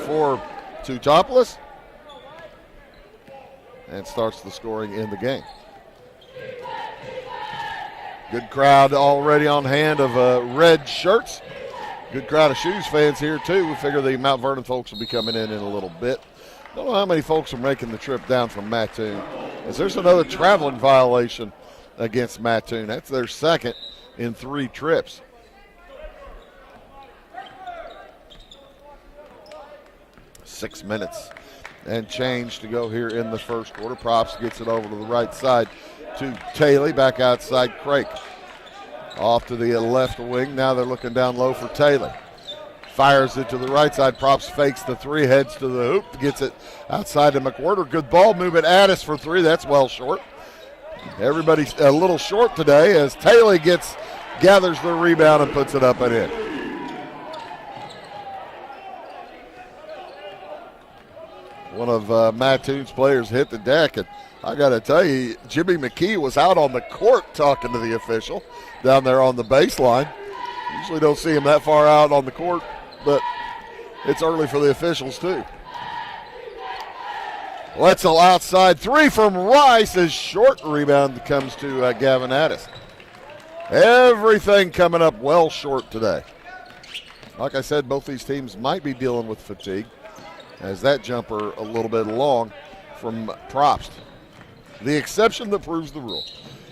before Teutopolis and starts the scoring in the game. Good crowd already on hand of red shirts. Good crowd of Shoes fans here, too. We figure the Mount Vernon folks will be coming in a little bit. Don't know how many folks are making the trip down from Mattoon, as there's another traveling violation against Mattoon. That's their second in 3 trips. Six minutes and change to go here in the first quarter. Props gets it over to the right side to Taylor, back outside Craig. Off to the left wing. Now they're looking down low for Taylor. Fires it to the right side. Props fakes the 3, heads to the hoop, gets it outside to McWhorter. Good ball movement. Addis for 3. That's well short. Everybody's a little short today as Taylor gathers the rebound and puts it up and in. One of Mattoon's players hit the deck, and I got to tell you, Jimmy McKee was out on the court talking to the official down there on the baseline. Usually don't see him that far out on the court, but it's early for the officials too. Wetzel outside, 3 from Rice. His short rebound comes to Gavin Addis. Everything coming up well short today. Like I said, both these teams might be dealing with fatigue, as that jumper a little bit long from Probst. The exception that proves the rule.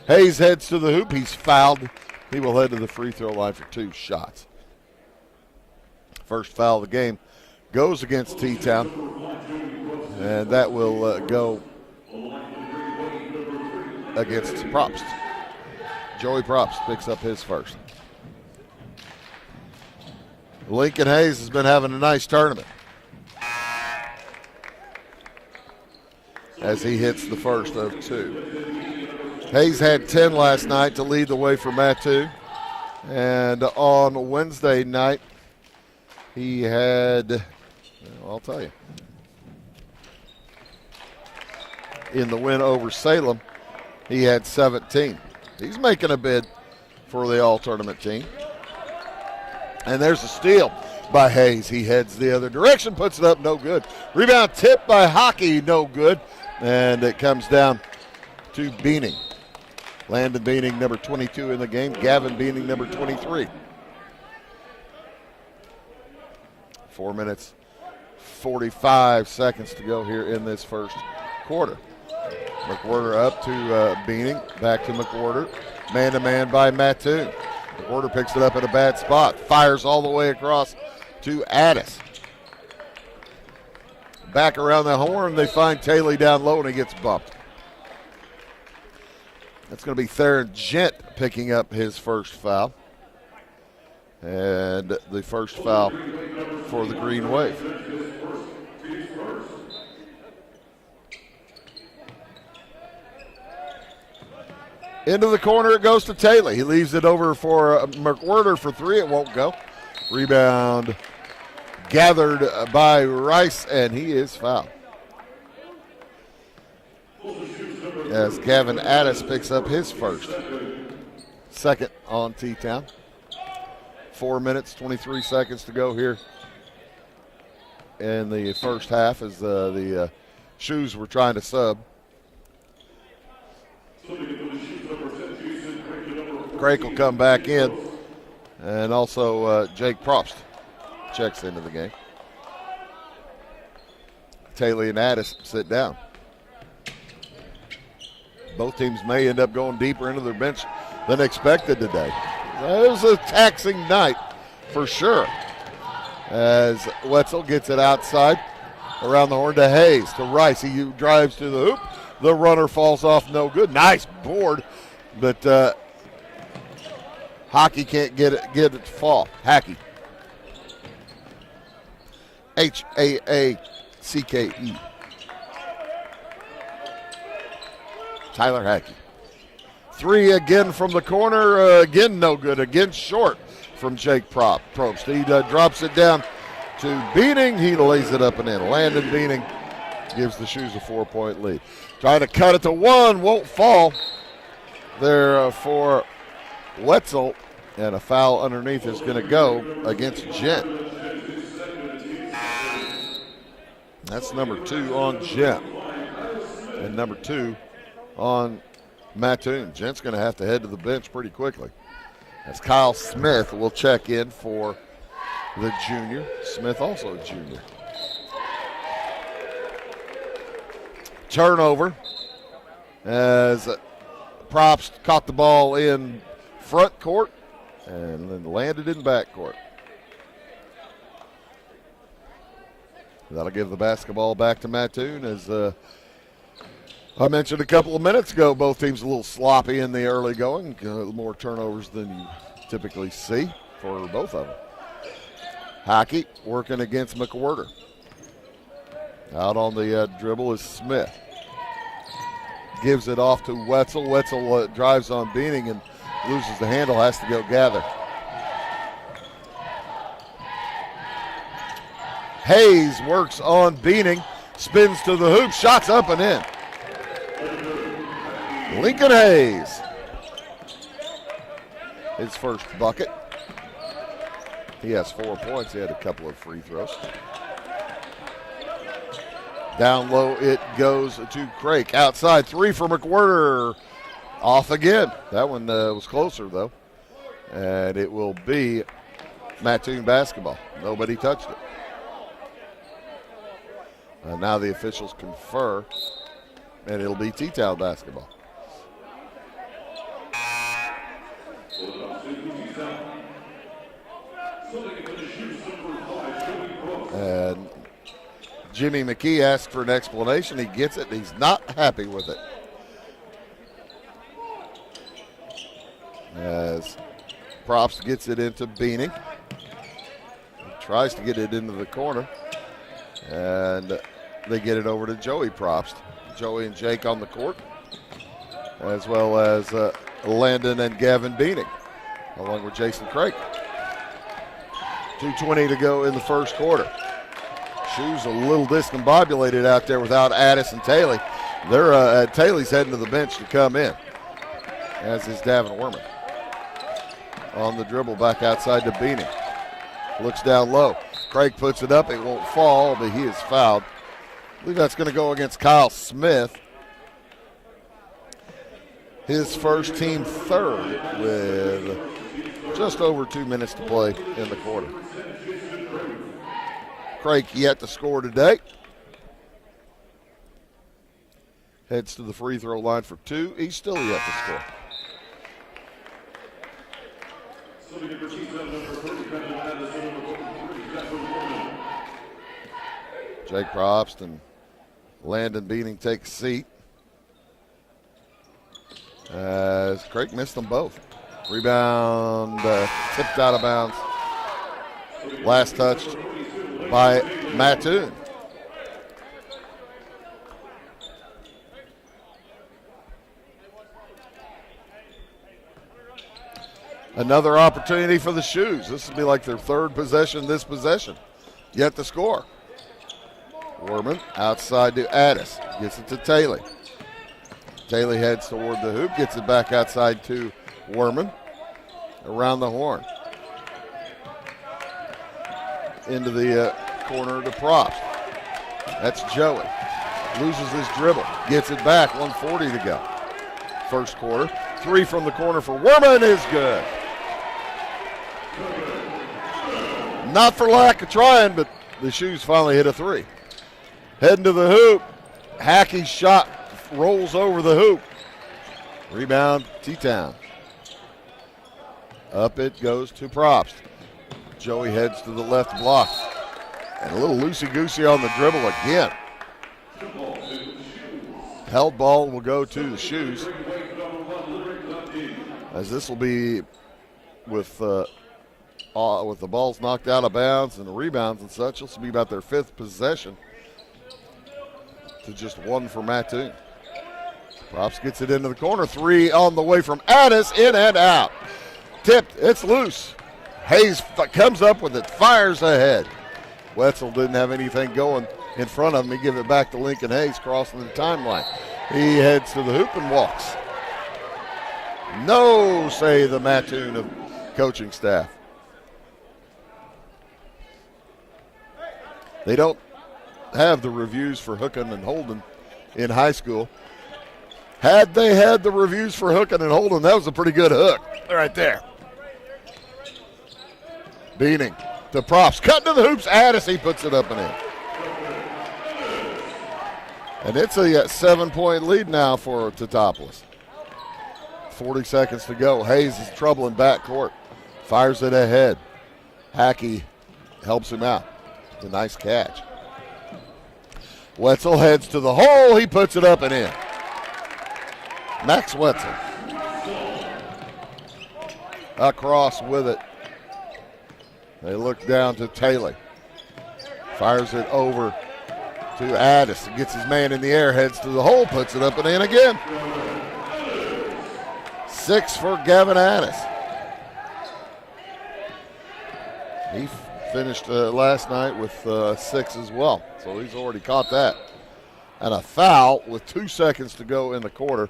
Hayes heads to the hoop. He's fouled. He will head to the free throw line for 2 shots. First foul of the game goes against T-Town, and that will go against Probst. Joey Probst picks up his first. Lincoln Hayes has been having a nice tournament as he hits the first of 2. Hayes had 10 last night to lead the way for Mattoon. And on Wednesday night, he had, well, I'll tell you, in the win over Salem, he had 17. He's making a bid for the all-tournament team. And there's a steal by Hayes. He heads the other direction, puts it up, no good. Rebound tipped by Hockey, no good. And it comes down to Beaning. Landon Beaning, number 22 in the game. Gavin Beaning, number 23. 4 minutes, 45 seconds to go here in this first quarter. McWhorter up to Beaning, back to McWhorter. Man-to-man by Mattoon. McWhorter picks it up at a bad spot. Fires all the way across to Addis. Back around the horn, they find Taylor down low, and he gets bumped. That's going to be Theron Gent picking up his first foul. And the first foul for the Green Wave. Into the corner it goes to Taylor. He leaves it over for McWhorter for 3. It won't go. Rebound gathered by Rice, and he is fouled. As Gavin Addis picks up his first. Second on T-Town. 4 minutes, 23 seconds to go here in the first half as the Shoes were trying to sub. Craig will come back in, and also Jake Probst checks into the game. Taylor and Addis sit down. Both teams may end up going deeper into their bench than expected today. It was a taxing night for sure, as Wetzel gets it outside around the horn to Hayes, to Rice. He drives to the hoop. The runner falls off, no good. Nice board, but Hockey can't get it to fall. Hackey. H-A-A-C-K-E. Tyler Hackey. 3 again from the corner. Again, no good. Again, short from Jake Probst. He drops it down to Beaning. He lays it up and in. Landon Beaning gives the Shoes a 4-point lead. Trying to cut it to 1. Won't fall there for Wetzel. And a foul underneath is going to go against Gent. That's number 2 on Gent. And number 2 on Mattoon. Gent's going to have to head to the bench pretty quickly. As Kyle Smith will check in for the junior. Smith also a junior. Turnover as Props caught the ball in front court and then landed in back court. That'll give the basketball back to Mattoon. As I mentioned a couple of minutes ago, both teams a little sloppy in the early going. More turnovers than you typically see for both of them. Hockey working against McWhirter. Out on the dribble is Smith. Gives it off to Wetzel. Wetzel drives on Beaning and loses the handle, has to go gather. Hayes works on Beaning, spins to the hoop, shots up and in. Lincoln Hayes, his first bucket. He has 4 points. He had a couple of free throws. Down low it goes to Crake. Outside 3 for McWhirter. Off again. That one was closer though. And it will be Mattoon basketball. Nobody touched it. Now the officials confer, and it'll be T-Town basketball. And Jimmy McKee asked for an explanation. He gets it, and he's not happy with it. As Props gets it into Beaning. He tries to get it into the corner. And they get it over to Joey Probst. Joey and Jake on the court, as well as Landon and Gavin Beaning, along with Jason Craig. 2:20 to go in the first quarter. Shoes a little discombobulated out there without Addis and Taylor. Taylor's heading to the bench to come in, as is Davin Werman. On the dribble, back outside to Beaning. Looks down low. Craig puts it up. It won't fall, but he is fouled. I believe that's going to go against Kyle Smith. His first, team third, with just over 2 minutes to play in the quarter. Craig yet to score today. Heads to the free throw line for 2. He's still yet to score. Jake Probst and Landon Beaning take a seat as Craig missed them both. Rebound tipped out of bounds. Last touched by Mattoon. Another opportunity for the Shoes. This will be like their third possession this possession. Yet to score. Werman outside to Addis. Gets it to Taylor. Taylor heads toward the hoop. Gets it back outside to Werman. Around the horn. Into the corner to Props. That's Joey. Loses his dribble. Gets it back. 1:40 to go. First quarter. 3 from the corner for Werman is good. Not for lack of trying, but the Shoes finally hit a 3. Heading to the hoop. Hackey's shot rolls over the hoop. Rebound, T-Town. Up it goes to Probst. Joey heads to the left block. And a little loosey-goosey on the dribble again. Held ball will go to the Shoes. As this will be with the balls knocked out of bounds and the rebounds and such, this will be about their 5th possession to just 1 for Mattoon. Props gets it into the corner. 3 on the way from Addis, in and out. Tipped, it's loose. Hayes comes up with it, fires ahead. Wetzel didn't have anything going in front of him. He gives it back to Lincoln Hayes, crossing the timeline. He heads to the hoop and walks. No, say the Mattoon of coaching staff. They don't have the reviews for hooking and holding in high school. Had they had the reviews for hooking and holding, that was a pretty good hook right there. Beaning to Props. Cutting to the hoops. Addis, he puts it up and in. And it's a 7-point lead now for Teutopolis. 40 seconds to go. Hayes is trouble in backcourt. Fires it ahead. Hackey helps him out. It's a nice catch. Wetzel heads to the hole. He puts it up and in. Max Wetzel. Across with it. They look down to Taylor. Fires it over to Addis. Gets his man in the air, heads to the hole, puts it up and in again. 6 for Gavin Addis. He finished last night with 6 as well, so he's already caught that. And a foul with 2 seconds to go in the quarter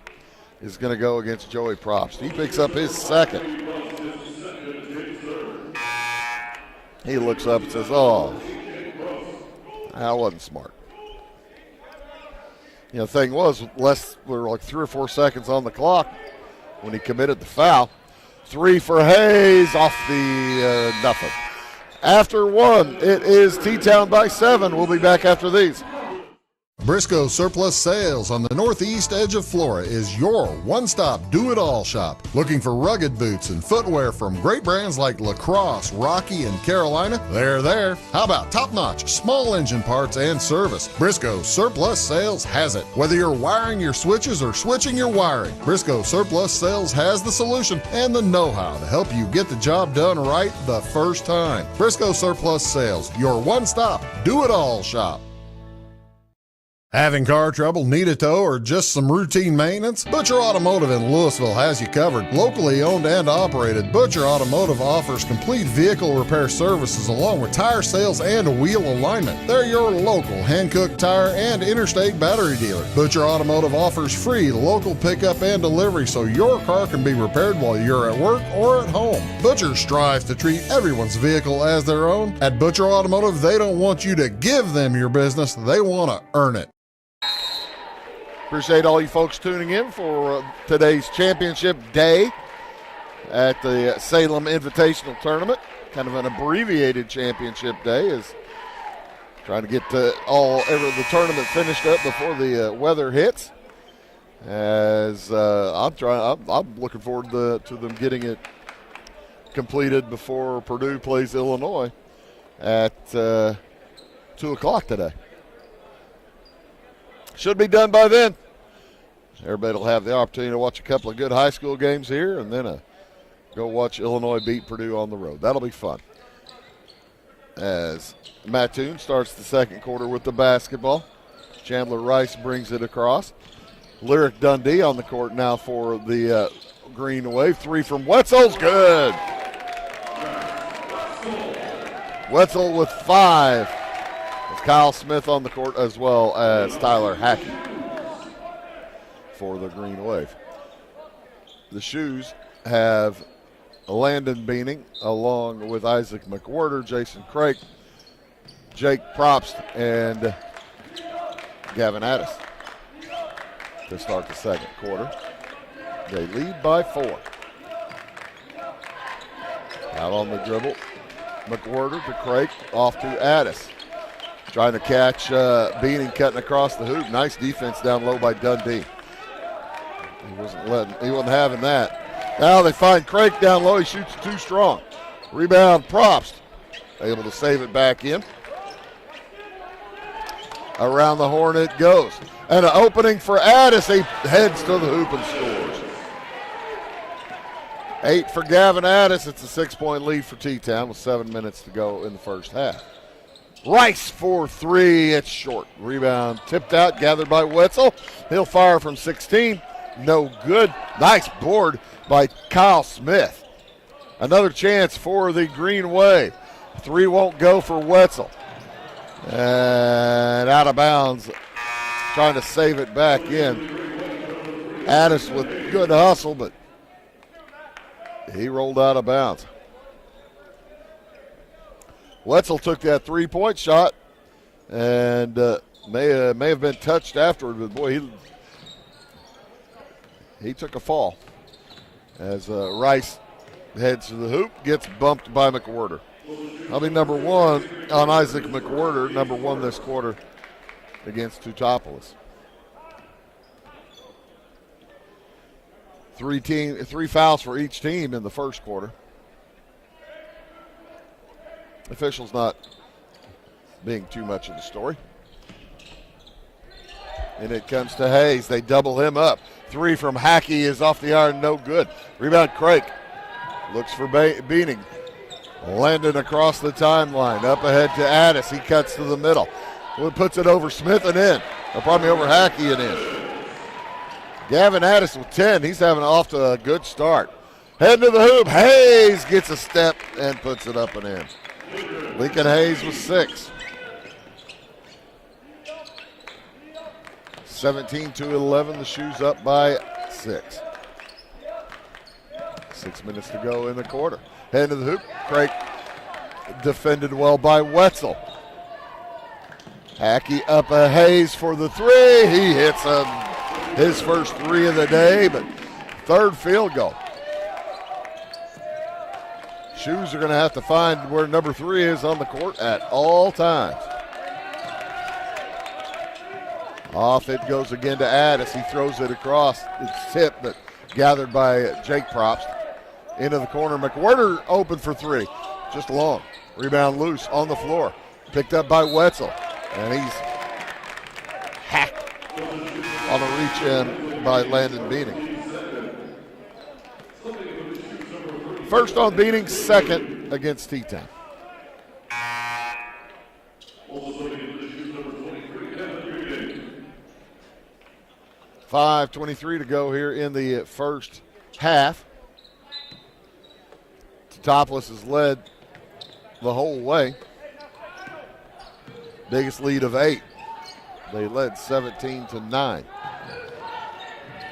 is going to go against Joey Probst. He picks up his second. He looks up and says, oh, that wasn't smart. You know, the thing was, we're like 3 or 4 seconds on the clock when he committed the foul. 3 for Hayes off the nothing. After 1, it is T-Town by 7. We'll be back after these. Briscoe Surplus Sales on the northeast edge of Flora is your one-stop do-it-all shop. Looking for rugged boots and footwear from great brands like Lacrosse, Rocky, and Carolina? They're there. How about top-notch small engine parts and service? Briscoe Surplus Sales has it. Whether you're wiring your switches or switching your wiring, Briscoe Surplus Sales has the solution and the know-how to help you get the job done right the first time. Briscoe Surplus Sales, your one-stop do-it-all shop. Having car trouble, need a tow, or just some routine maintenance? Butcher Automotive in Louisville has you covered. Locally owned and operated, Butcher Automotive offers complete vehicle repair services along with tire sales and wheel alignment. They're your local Hankook tire and interstate battery dealer. Butcher Automotive offers free local pickup and delivery so your car can be repaired while you're at work or at home. Butcher strives to treat everyone's vehicle as their own. At Butcher Automotive, they don't want you to give them your business, they want to earn it. Appreciate all you folks tuning in for today's championship day at the Salem Invitational Tournament. Kind of an abbreviated championship day, is trying to get the tournament finished up before the weather hits. As I'm looking forward to them getting it completed before Purdue plays Illinois at 2 o'clock today. Should be done by then. Everybody will have the opportunity to watch a couple of good high school games here and then go watch Illinois beat Purdue on the road. That'll be fun. As Mattoon starts the second quarter with the basketball. Chandler Rice brings it across. Lyric Dundee on the court now for the Green Wave. 3 from Wetzel's good. Wetzel with 5. Kyle Smith on the court as well as Tyler Hackey for the Green Wave. The Shoes have Landon Beaning along with Isaac McWhorter, Jason Craik, Jake Probst, and Gavin Addis to start the second quarter. They lead by 4. Out on the dribble, McWhorter to Craik, off to Addis. Trying to catch Beaning cutting across the hoop. Nice defense down low by Dundee. He wasn't having that. Now they find Craik down low. He shoots too strong. Rebound, Probst. Able to save it back in. Around the horn it goes. And an opening for Addis. He heads to the hoop and scores. 8 for Gavin Addis. It's a 6-point lead for T-Town with 7 minutes to go in the first half. Rice for 3. It's short. Rebound tipped out, gathered by Wetzel. He'll fire from 16. No good. Nice board by Kyle Smith. Another chance for the Green Wave. 3 won't go for Wetzel. And out of bounds. Trying to save it back in. Addis with good hustle, but he rolled out of bounds. Wetzel took that 3-point shot and may have been touched afterward, but boy, he took a fall as Rice heads to the hoop, gets bumped by McWhorter. I'll be number one on Isaac McWhorter, number one this quarter against Teutopolis. Three fouls for each team in the first quarter. Officials not being too much of the story. And it comes to Hayes. They double him up. Three from Hackey is off the iron, no good. Rebound, Craig. Looks for Beaning. Landon across the timeline. Up ahead to Addis. He cuts to the middle. Puts it over Smith and in. Or probably over Hackey and in. Gavin Addis with 10. He's having off to a good start. Heading to the hoop. Hayes gets a step and puts it up and in. Lincoln Hayes with 6. 17-11. The Shoes up by 6. 6 minutes to go in the quarter. Heading to the hoop. Craig defended well by Wetzel. Hackey up a Hayes for the three. He hits his first three of the day, but third field goal. Shoes are going to have to find where number 3 is on the court at all times. Off it goes again to Addis. He throws it across. It's tipped, but gathered by Jake Probst. Into the corner. McWhorter open for 3. Just long. Rebound loose on the floor. Picked up by Wetzel. And he's hacked on a reach in by Landon Beaning. First on Beaning, second against T-Town. .5:23 to go here in the first half. Teutopolis has led the whole way. Biggest lead of 8. They led 17-9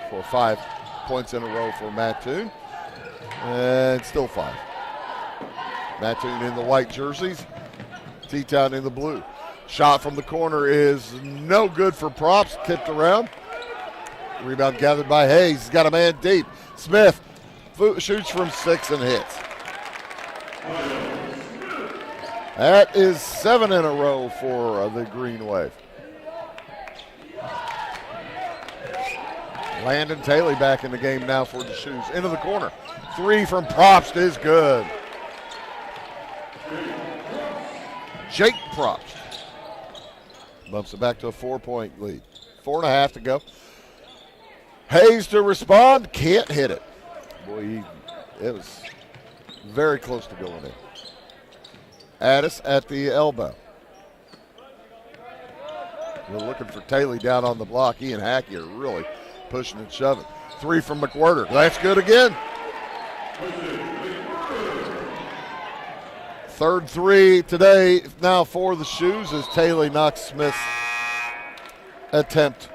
for 5 points in a row for Mattoon. And still 5. Mattoon in the white jerseys. T-Town in the blue. Shot from the corner is no good for Props. Tipped around. Rebound gathered by Hayes. He's got a man deep. Smith shoots from 6 and hits. That is 7 in a row for the Green Wave. Landon Taylor back in the game now for the Shoes. Into the corner. 3 from Probst is good. Jake Probst bumps it back to a 4-point lead. 4.5 to go. Hayes to respond. Can't hit it. Boy, it was very close to going in. Addis at the elbow. We're looking for Taylor down on the block. He and Hackey are really pushing and shoving. 3 from McWhorter. That's good again. Third 3 today now for the Shoes as Taylor knocks Smith's attempt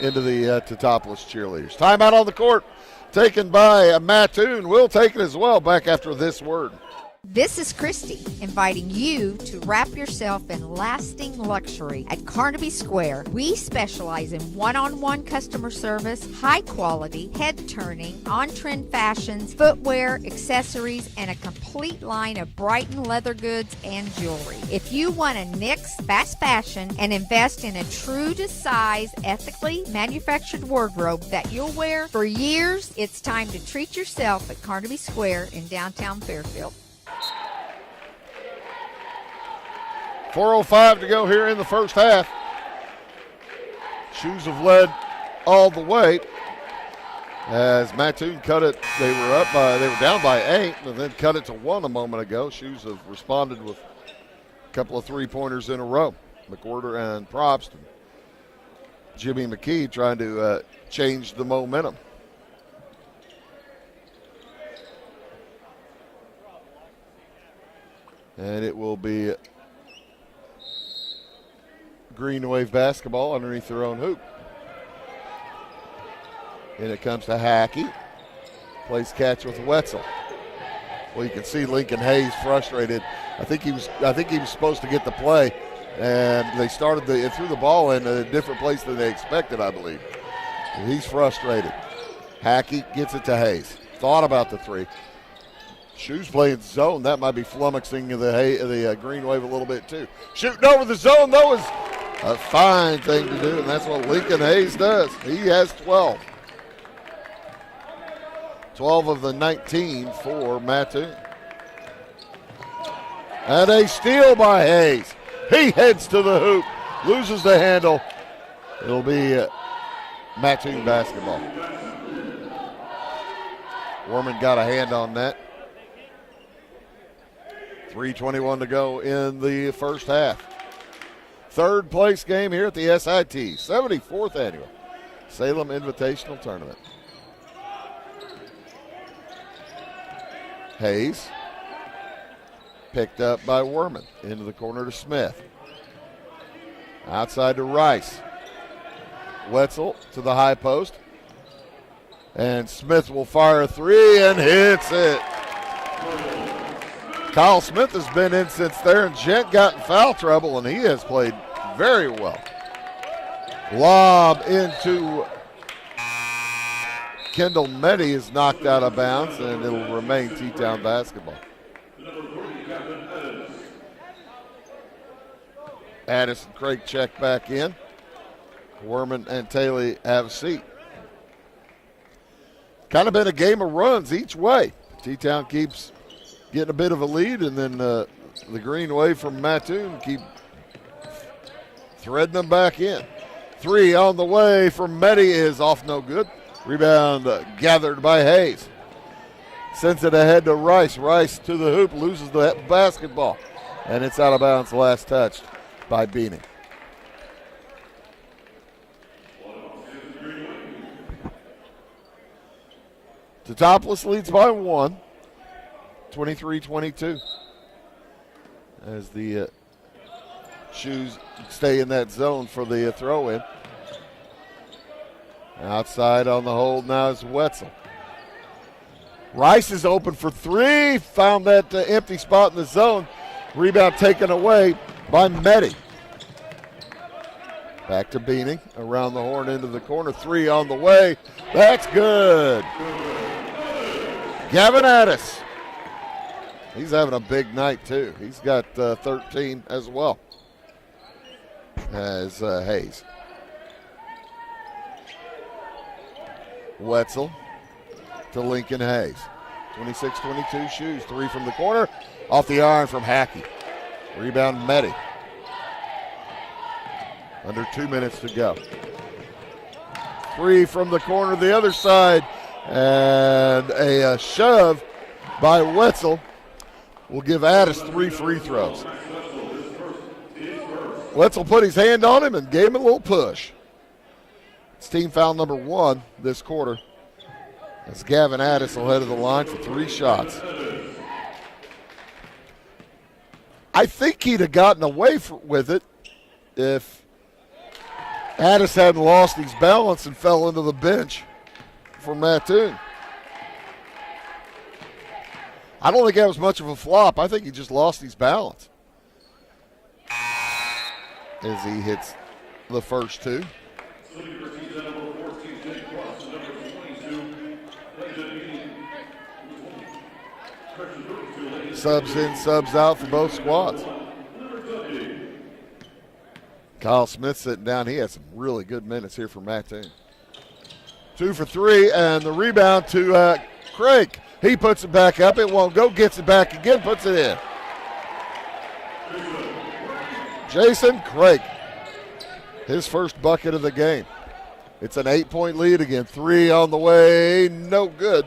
into the Teutopolis cheerleaders. Timeout on the court taken by Mattoon. We'll take it as well back after this word. This is Christy, inviting you to wrap yourself in lasting luxury at Carnaby Square. We specialize in one-on-one customer service, high-quality, head-turning, on-trend fashions, footwear, accessories, and a complete line of Brighton leather goods and jewelry. If you want to nix fast fashion and invest in a true-to-size, ethically manufactured wardrobe that you'll wear for years, it's time to treat yourself at Carnaby Square in downtown Fairfield. 4:05 to go here in the first half. Shoes have led all the way as Mattoon cut it. They were down by 8, and then cut it to 1 a moment ago. Shoes have responded with a couple of 3-pointers in a row. McWhorter and Probst, and Jimmy McKee trying to change the momentum. And it will be Green Wave basketball underneath their own hoop. And it comes to Hackey. Plays catch with Wetzel. Well, you can see Lincoln Hayes frustrated. I think he was supposed to get the play, And they threw the ball in a different place than they expected, I believe. And he's frustrated. Hackey gets it to Hayes. Thought about the three. Shoes playing zone. That might be flummoxing the Green Wave a little bit too. Shooting over the zone, though, is a fine thing to do, and that's what Lincoln Hayes does. He has 12. 12 of the 19 for Mattoon. And a steal by Hayes. He heads to the hoop, loses the handle. It'll be Mattoon basketball. Worman got a hand on that. 3:21 to go in the first half. Third place game here at the SIT, 74th annual Salem Invitational Tournament. Hayes picked up by Worman. Into the corner to Smith. Outside to Rice. Wetzel to the high post. And Smith will fire a three and hits it. Kyle Smith has been in since there, and Gent got in foul trouble, and he has played very well. Lob into Kendall Meddy is knocked out of bounds, and it'll remain T-Town basketball. Addis and Craig check back in. Worman and Taylor have a seat. Kind of been a game of runs each way. T-Town keeps getting a bit of a lead, and then the Green Wave from Mattoon keep threading them back in. Three on the way from Meddy is off no good. Rebound gathered by Hayes. Sends it ahead to Rice. Rice to the hoop, loses the basketball. And it's out of bounds, last touched by Beanie. Totopolis leads by one, 23-22. As the Shoes stay in that zone for the throw-in. Outside on the hold now is Wetzel. Rice is open for three. Found that empty spot in the zone. Rebound taken away by Meddy. Back to Beanie. Around the horn into the corner. Three on the way. That's good. Gavin Addis. He's having a big night, too. He's got 13 as well as Hayes. Wetzel to Lincoln Hayes. 26-22 Shoes. Three from the corner. Off the iron from Hackey. Rebound Meddy. Under 2 minutes to go. Three from the corner the other side. And a shove by Wetzel will give Addis 3 free throws. Wetzel put his hand on him and gave him a little push. It's team foul number 1 this quarter. As Gavin Addis will head to the line for 3 shots. I think he'd have gotten away with it if Addis hadn't lost his balance and fell into the bench for Mattoon. I don't think that was much of a flop. I think he just lost his balance as he hits the first 2. Subs in, subs out for both squads. Kyle Smith sitting down. He had some really good minutes here for Mattoon. 2 for 3, and the rebound to Craig. He puts it back up. It won't go. Gets it back again. Puts it in. Jason Craig. His first bucket of the game. It's an 8-point lead again. 3 on the way. No good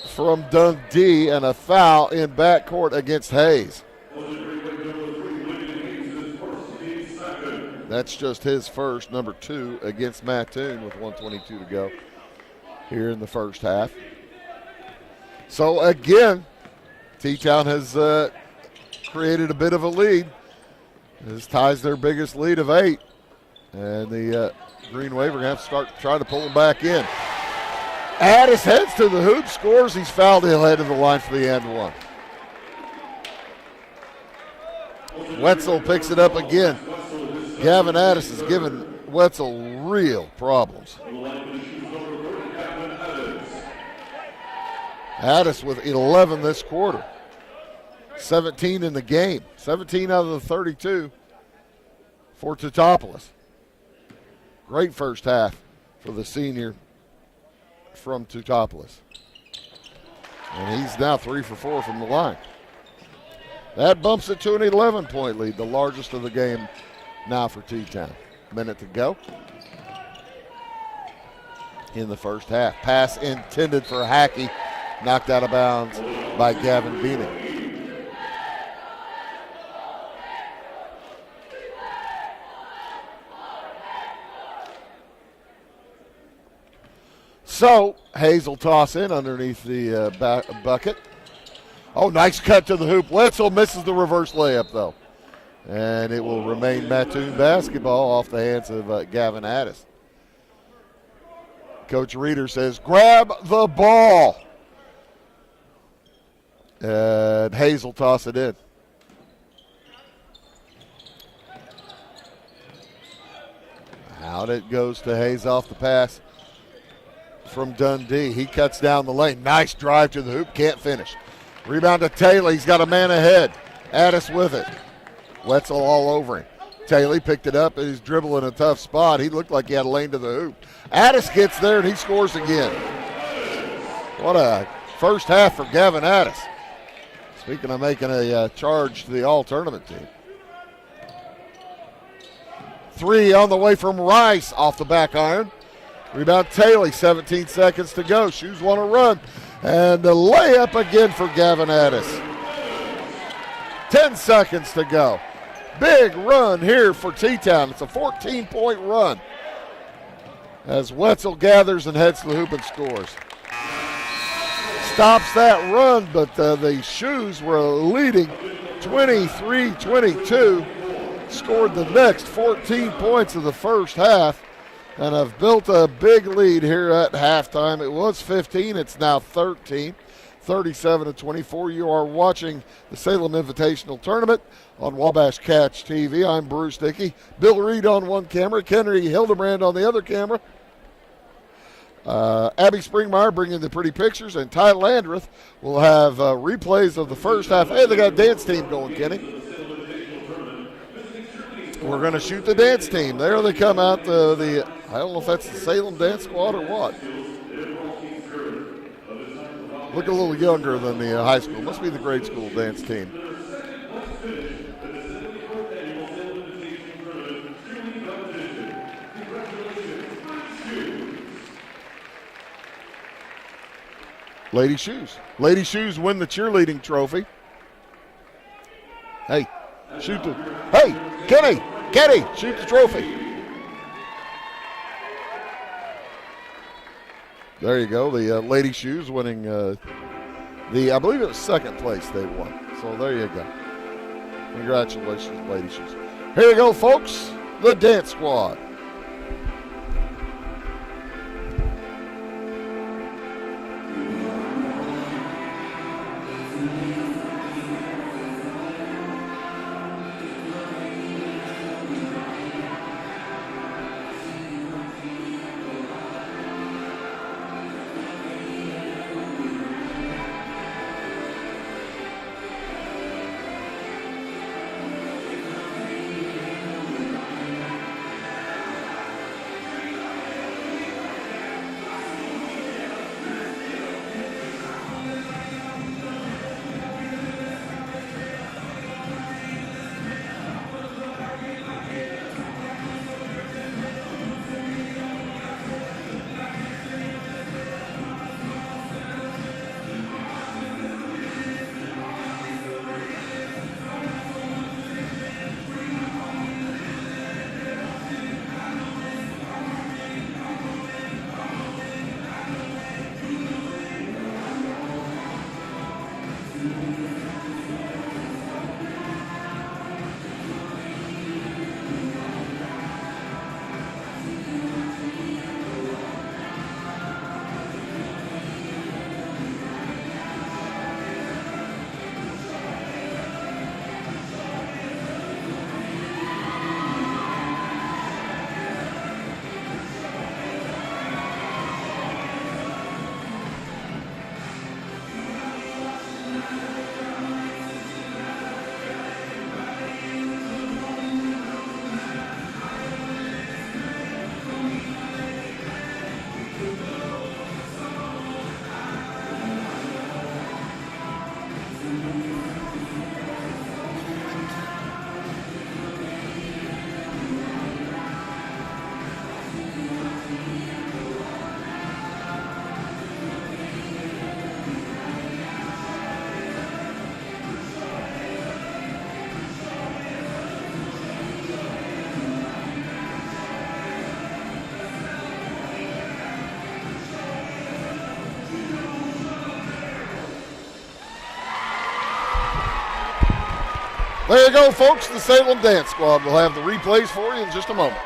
from Dundee, and a foul in backcourt against Hayes. That's just his first, number 2 against Mattoon with 1:22 to go here in the first half. So again, T-Town has created a bit of a lead. This ties their biggest lead of 8. And the Green Wave are going to have to start trying to pull them back in. Addis heads to the hoop, scores. He's fouled. He'll head to the line for the and one. Wetzel picks it up again. Gavin Addis has given Wetzel real problems. Addis with 11 this quarter. 17 in the game. 17 out of the 32 for Teutopolis. Great first half for the senior from Teutopolis. And he's now 3 for 4 from the line. That bumps it to an 11-point lead, the largest of the game now for T-Town. Minute to go in the first half. Pass intended for Hackey, knocked out of bounds by Gavin Beanie. So Hayes will toss in underneath the bucket. Oh, nice cut to the hoop. Wetzel misses the reverse layup, though. And it will remain Mattoon basketball off the hands of Gavin Addis. Coach Reeder says, grab the ball. And Hayes will toss it in. Out it goes to Hayes off the pass from Dundee. He cuts down the lane. Nice drive to the hoop. Can't finish. Rebound to Taylor. He's got a man ahead. Addis with it. Wetzel all over him. Taylor picked it up and he's dribbling a tough spot. He looked like he had a lane to the hoop. Addis gets there and he scores again. What a first half for Gavin Addis. Speaking of making a charge to the all-tournament team. 3 on the way from Rice off the back iron. Rebound Taylor, 17 seconds to go. Shoes want to run. And the layup again for Gavin Addis. 10 seconds to go. Big run here for T-Town. It's a 14-point run as Wetzel gathers and heads to the hoop and scores. Stops that run, but the Shoes were leading 23-22. Scored the next 14 points of the first half and have built a big lead here at halftime. It was 15. It's now 13. 37-24. You are watching the Salem Invitational Tournament on Wabash Catch TV. I'm Bruce Dickey. Bill Reed on one camera. Kenry Hildebrand on the other camera. Abby Springmeyer bringing the pretty pictures, and Ty Landreth will have replays of the first half. Hey, they got a dance team going, Kenny. We're going to shoot the dance team. There they come out, I don't know if that's the Salem Dance Squad or what. Look a little younger than the high school. Must be the grade school dance team. Lady Shoes. Lady Shoes win the cheerleading trophy. Hey, shoot the. Hey, Kenny, shoot the trophy. There you go. The Lady Shoes winning I believe it was second place they won. So there you go. Congratulations, Lady Shoes. Here you go, folks. The Dance Squad. There you go, folks. The Salem Dance Squad will have the replays for you in just a moment.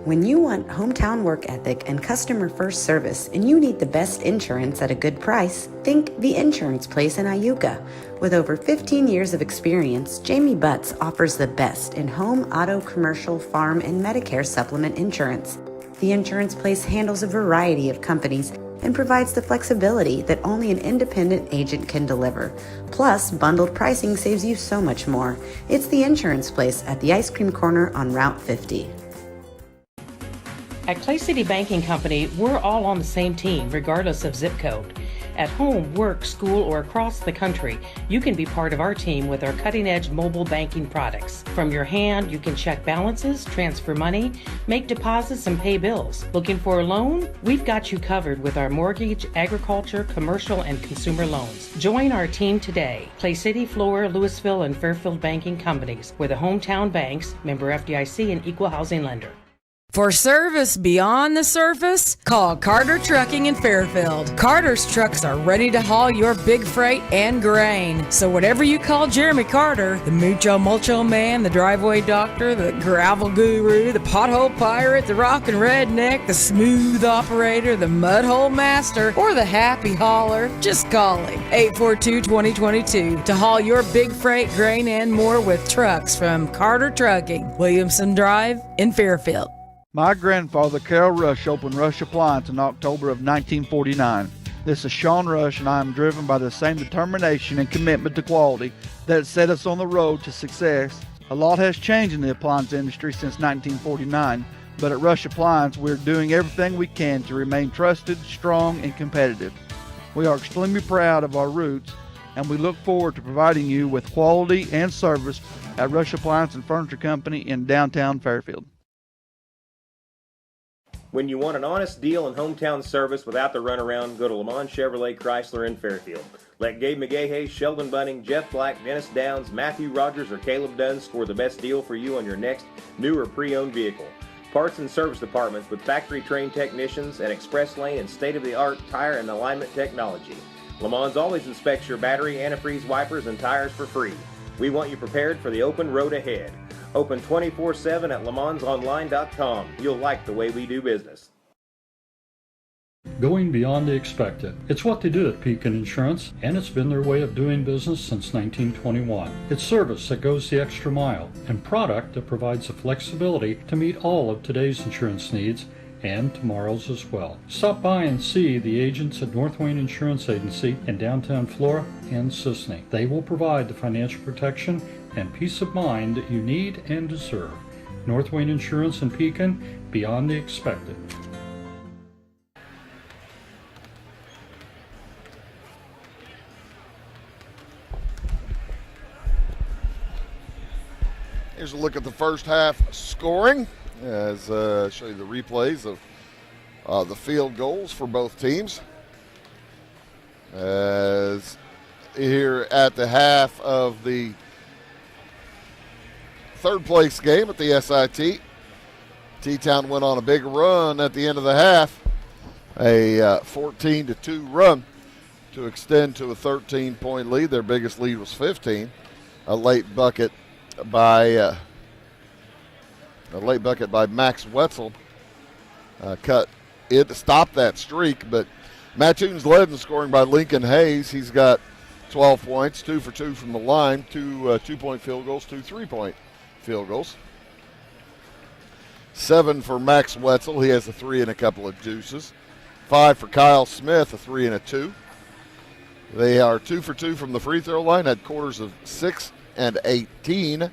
When you want hometown work ethic and customer-first service and you need the best insurance at a good price, think The Insurance Place in Iuka. With over 15 years of experience, Jamie Butts offers the best in home, auto, commercial, farm, and Medicare supplement insurance. The Insurance Place handles a variety of companies and provides the flexibility that only an independent agent can deliver. Plus, bundled pricing saves you so much more. It's The Insurance Place at the Ice Cream Corner on Route 50. At Clay City Banking Company, we're all on the same team, regardless of zip code. At home, work, school, or across the country, you can be part of our team with our cutting-edge mobile banking products. From your hand, you can check balances, transfer money, make deposits, and pay bills. Looking for a loan? We've got you covered with our mortgage, agriculture, commercial, and consumer loans. Join our team today. Clay City, Flora, Louisville, and Fairfield Banking Companies. We're the hometown banks, member FDIC, and equal housing lender. For service beyond the surface, call Carter Trucking in Fairfield. Carter's trucks are ready to haul your big freight and grain. So whatever you call Jeremy Carter, the Mucho Mulcho Man, the driveway doctor, the gravel guru, the pothole pirate, the rockin' redneck, the smooth operator, the mudhole master, or the happy hauler, just call him. 842-2022 to haul your big freight, grain, and more with trucks from Carter Trucking, Williamson Drive in Fairfield. My grandfather, Carol Rush, opened Rush Appliance in October of 1949. This is Sean Rush, and I am driven by the same determination and commitment to quality that set us on the road to success. A lot has changed in the appliance industry since 1949, but at Rush Appliance, we're doing everything we can to remain trusted, strong, and competitive. We are extremely proud of our roots, and we look forward to providing you with quality and service at Rush Appliance and Furniture Company in downtown Fairfield. When you want an honest deal and hometown service without the runaround, go to Lamont Chevrolet Chrysler in Fairfield. Let Gabe McGahey, Sheldon Bunning, Jeff Black, Dennis Downs, Matthew Rogers, or Caleb Dunn score the best deal for you on your next new or pre-owned vehicle. Parts and service departments with factory-trained technicians and express lane and state-of-the-art tire and alignment technology. Lamont's always inspects your battery, antifreeze wipers, and tires for free. We want you prepared for the open road ahead. Open 24/7 at LeMansOnline.com. You'll like the way we do business. Going beyond the expected. It's what they do at Pekin Insurance, and it's been their way of doing business since 1921. It's service that goes the extra mile, and product that provides the flexibility to meet all of today's insurance needs and tomorrow's as well. Stop by and see the agents at North Wayne Insurance Agency in downtown Flora and Sisney. They will provide the financial protection and peace of mind that you need and deserve. North Wayne Insurance in Pekin, beyond the expected. Here's a look at the first half scoring as show you the replays of the field goals for both teams. As here at the half of the third place game at the SIT, T-Town went on a big run at the end of the half, a 14-2 run to extend to a 13-point lead. Their biggest lead was 15. A late bucket by Max Wetzel cut it to stop that streak, but Mattoon's led in scoring by Lincoln Hayes. He's got 12 points, 2 for 2 from the line, 2 two-point field goals, 2 3-point field goals. 7 for Max Wetzel. He has a 3 and a couple of deuces. 5 for Kyle Smith, a 3 and a 2. They are 2 for 2 from the free throw line at quarters of 6 and 18,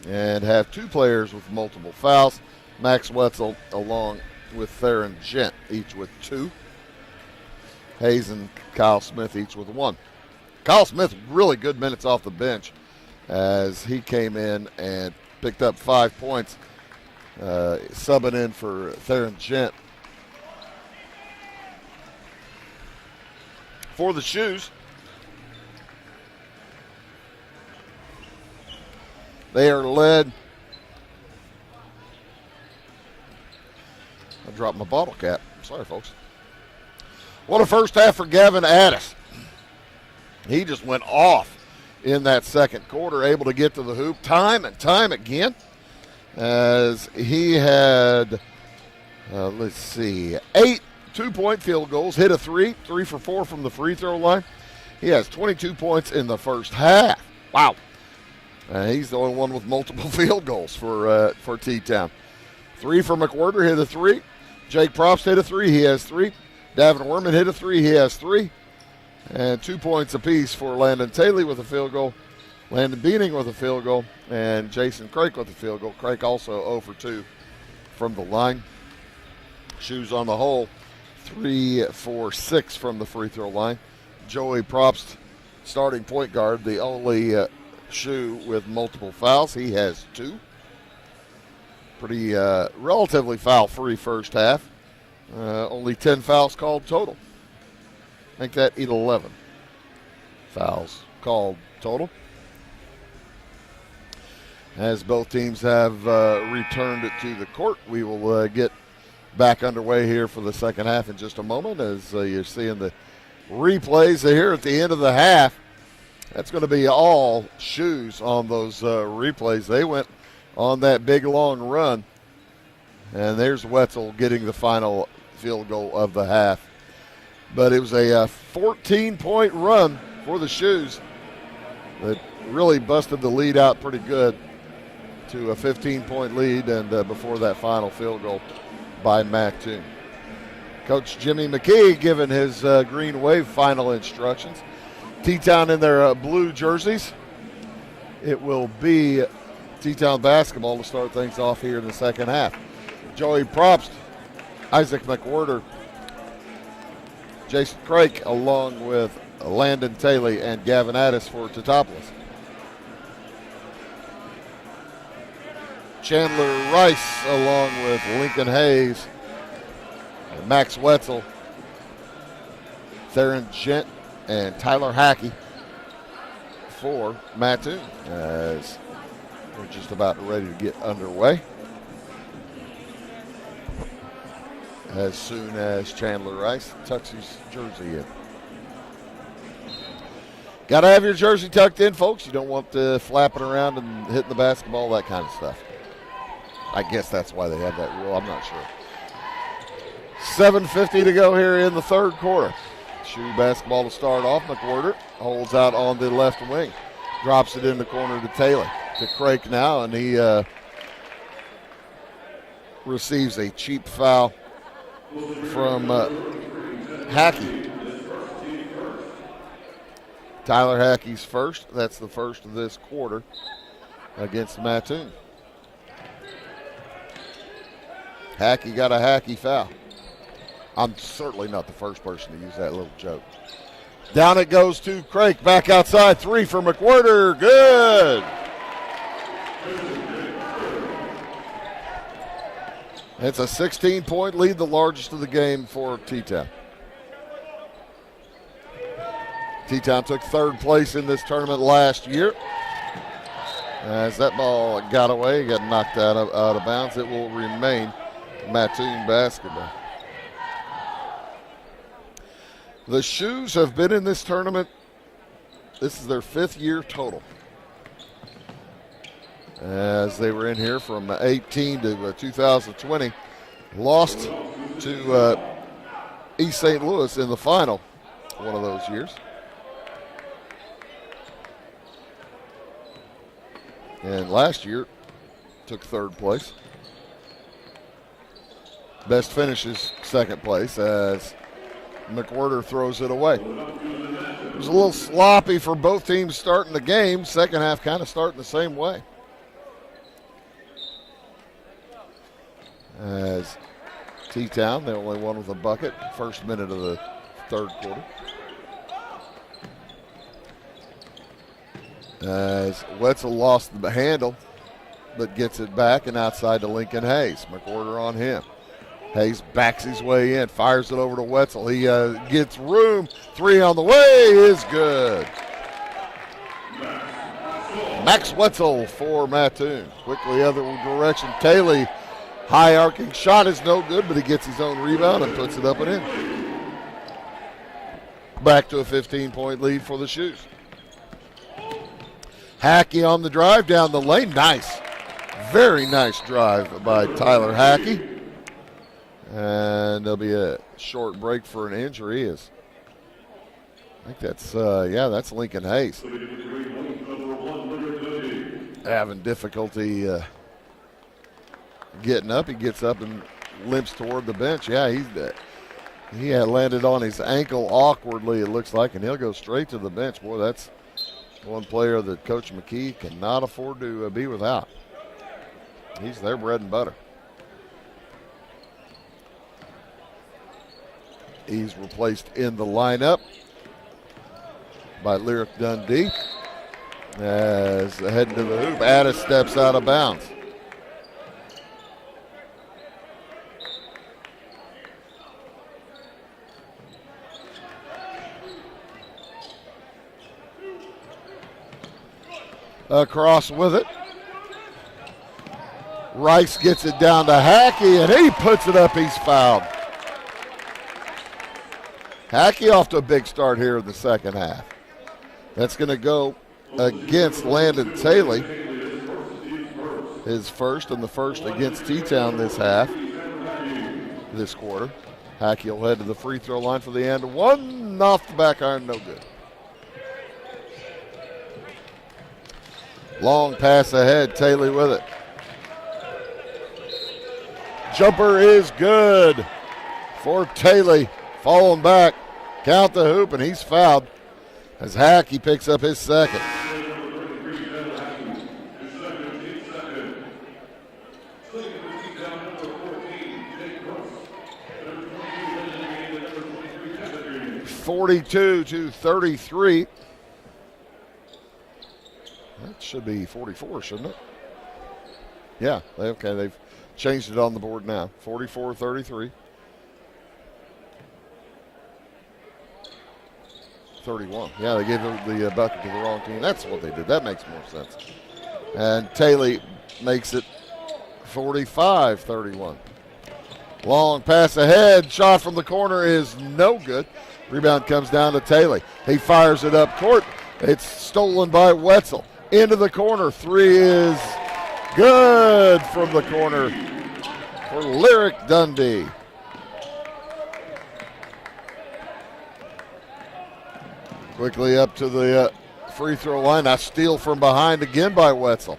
and have 2 players with multiple fouls. Max Wetzel along with Theron Gent, each with 2. Hayes and Kyle Smith each with 1. Kyle Smith, really good minutes off the bench as he came in and picked up 5 points, subbing in for Theron Gent. For the Shoes, they are led. I dropped my bottle cap. Sorry, folks. What a first half for Gavin Addis. He just went off. in that second quarter, able to get to the hoop time and time again, as he had, 8 two-point field goals, hit a 3 for 4 from the free throw line. He has 22 points in the first half. Wow. He's the only one with multiple field goals for T-Town. 3 for McWhirter, hit a 3. Jake Probst hit a 3, he has 3. Davin Werman hit a 3, he has 3. And 2 points apiece for Landon Taylor with a field goal. Landon Beaning with a field goal. And Jason Craik with a field goal. Craik also 0 for 2 from the line. Shoes on the hole, 3 for 6 from the free throw line. Joey Probst, starting point guard, the only shoe with multiple fouls. He has 2. Pretty relatively foul-free first half. Only 10 fouls called total. Make that 11 fouls called total. As both teams have returned it to the court, we will get back underway here for the second half in just a moment, as you're seeing the replays here at the end of the half. That's going to be all shoes on those replays. They went on that big long run, and there's Wetzel getting the final field goal of the half. But it was a 14-point run for the shoes that really busted the lead out pretty good to a 15-point lead, and before that final field goal by Mattoon. Coach Jimmy McKee giving his Green Wave final instructions. T-Town in their blue jerseys. It will be T-Town basketball to start things off here in the second half. Joey Probst, Isaac McWhirter, Jason Craik, along with Landon Taylor and Gavin Addis for Teutopolis. Chandler Rice, along with Lincoln Hayes, and Max Wetzel, Theron Gent, and Tyler Hackey for Mattoon, as we're just about ready to get underway. As soon as Chandler Rice tucks his jersey in. Got to have your jersey tucked in, folks. You don't want flapping around and hitting the basketball, that kind of stuff. I guess that's why they have that rule. I'm not sure. 7:50 to go here in the third quarter. Shoe basketball to start off. McWhirter holds out on the left wing. Drops it in the corner to Taylor. To Craik now, and he receives a cheap foul from Hackey. Tyler Hackey's first. That's the first of this quarter against Mattoon. Hackey got a Hackey foul. I'm certainly not the first person to use that little joke. Down it goes to Craik. Back outside. 3 for McWhirter. Good. It's a 16-point lead, the largest of the game for T-Town. T-Town took third place in this tournament last year. As that ball got away, got knocked out of bounds, it will remain Mattoon basketball. The Shoes have been in this tournament. This is their 5th year total, as they were in here from 18 to 2020. Lost to East St. Louis in the final one of those years. And last year took third place. Best finishes second place, as McWhirter throws it away. It was a little sloppy for both teams starting the game. Second half kind of starting the same way. As T-Town, the only one with a bucket, first minute of the third quarter. As Wetzel lost the handle, but gets it back and outside to Lincoln Hayes. McWhirter on him. Hayes backs his way in, fires it over to Wetzel. He gets room. 3 on the way is good. Max Wetzel for Mattoon. Quickly other direction. Taylor, high arcing shot is no good, but he gets his own rebound and puts it up and in. Back to a 15-point lead for the Shoes. Hackey on the drive down the lane. Nice. Very nice drive by Tyler Hackey. And there'll be a short break for an injury. I think that's, that's Lincoln Hayes. Having difficulty getting up. He gets up and limps toward the bench. Yeah, he had landed on his ankle awkwardly, it looks like, and he'll go straight to the bench. Boy, that's one player that Coach McKee cannot afford to be without. He's their bread and butter. He's replaced in the lineup by Lyric Dundee. As heading to the hoop, Addis steps out of bounds. Across with it. Rice gets it down to Hackey, and he puts it up. He's fouled. Hackey off to a big start here in the second half. That's going to go against Landon Taylor. His first, and the first against T-Town this quarter. Hackey will head to the free throw line for the end. One off the back iron, no good. Long pass ahead, Taylor with it. Jumper is good for Taylor. Falling back, count the hoop, and he's fouled as Hackey picks up his second. (42-33). That should be 44, shouldn't it? Yeah, okay, they've changed it on the board now. 44-33. 31. Yeah, they gave the bucket to the wrong team. That's what they did. That makes more sense. And Taylor makes it 45-31. Long pass ahead. Shot from the corner is no good. Rebound comes down to Taylor. He fires it up court. It's stolen by Wetzel. Into the corner. Three is good from the corner for Lyric Dundee. Quickly up to the free throw line. A steal from behind again by Wetzel.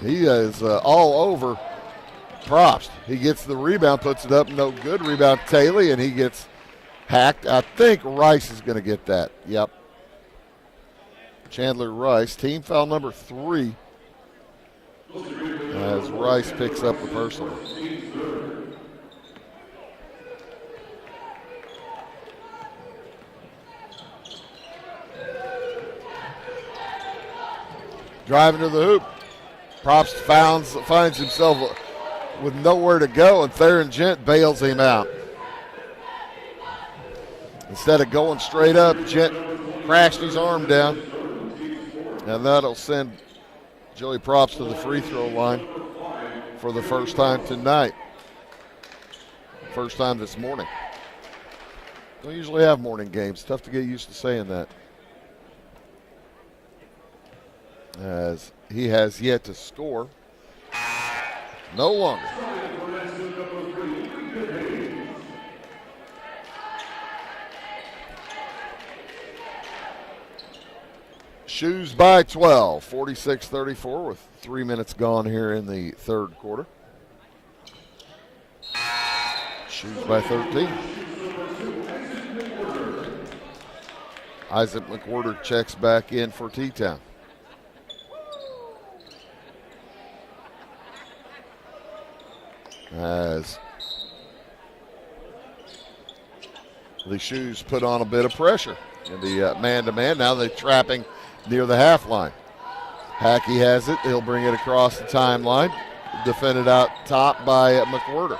He is all over Props. He gets the rebound, puts it up, no good. Rebound Taylor, and he gets hacked. I think Rice is going to get that. Yep. Chandler Rice, team foul number 3. As Rice picks up the personal. Driving to the hoop. Props finds himself with nowhere to go, and Theron Gent bails him out. Instead of going straight up, Gent crashed his arm down. And that'll send Joey Props to the free throw line for the first time tonight. First time this morning. Don't usually have morning games. Tough to get used to saying that. As he has yet to score. No longer. Shoes by 12, 46-34 with 3 minutes gone here in the third quarter. Shoes by 13. Isaac McWhorter checks back in for T-Town. As the Shoes put on a bit of pressure in the man-to-man. Now they're trapping near the half line. Hackey has it. He'll bring it across the timeline. Defended out top by McWhorter.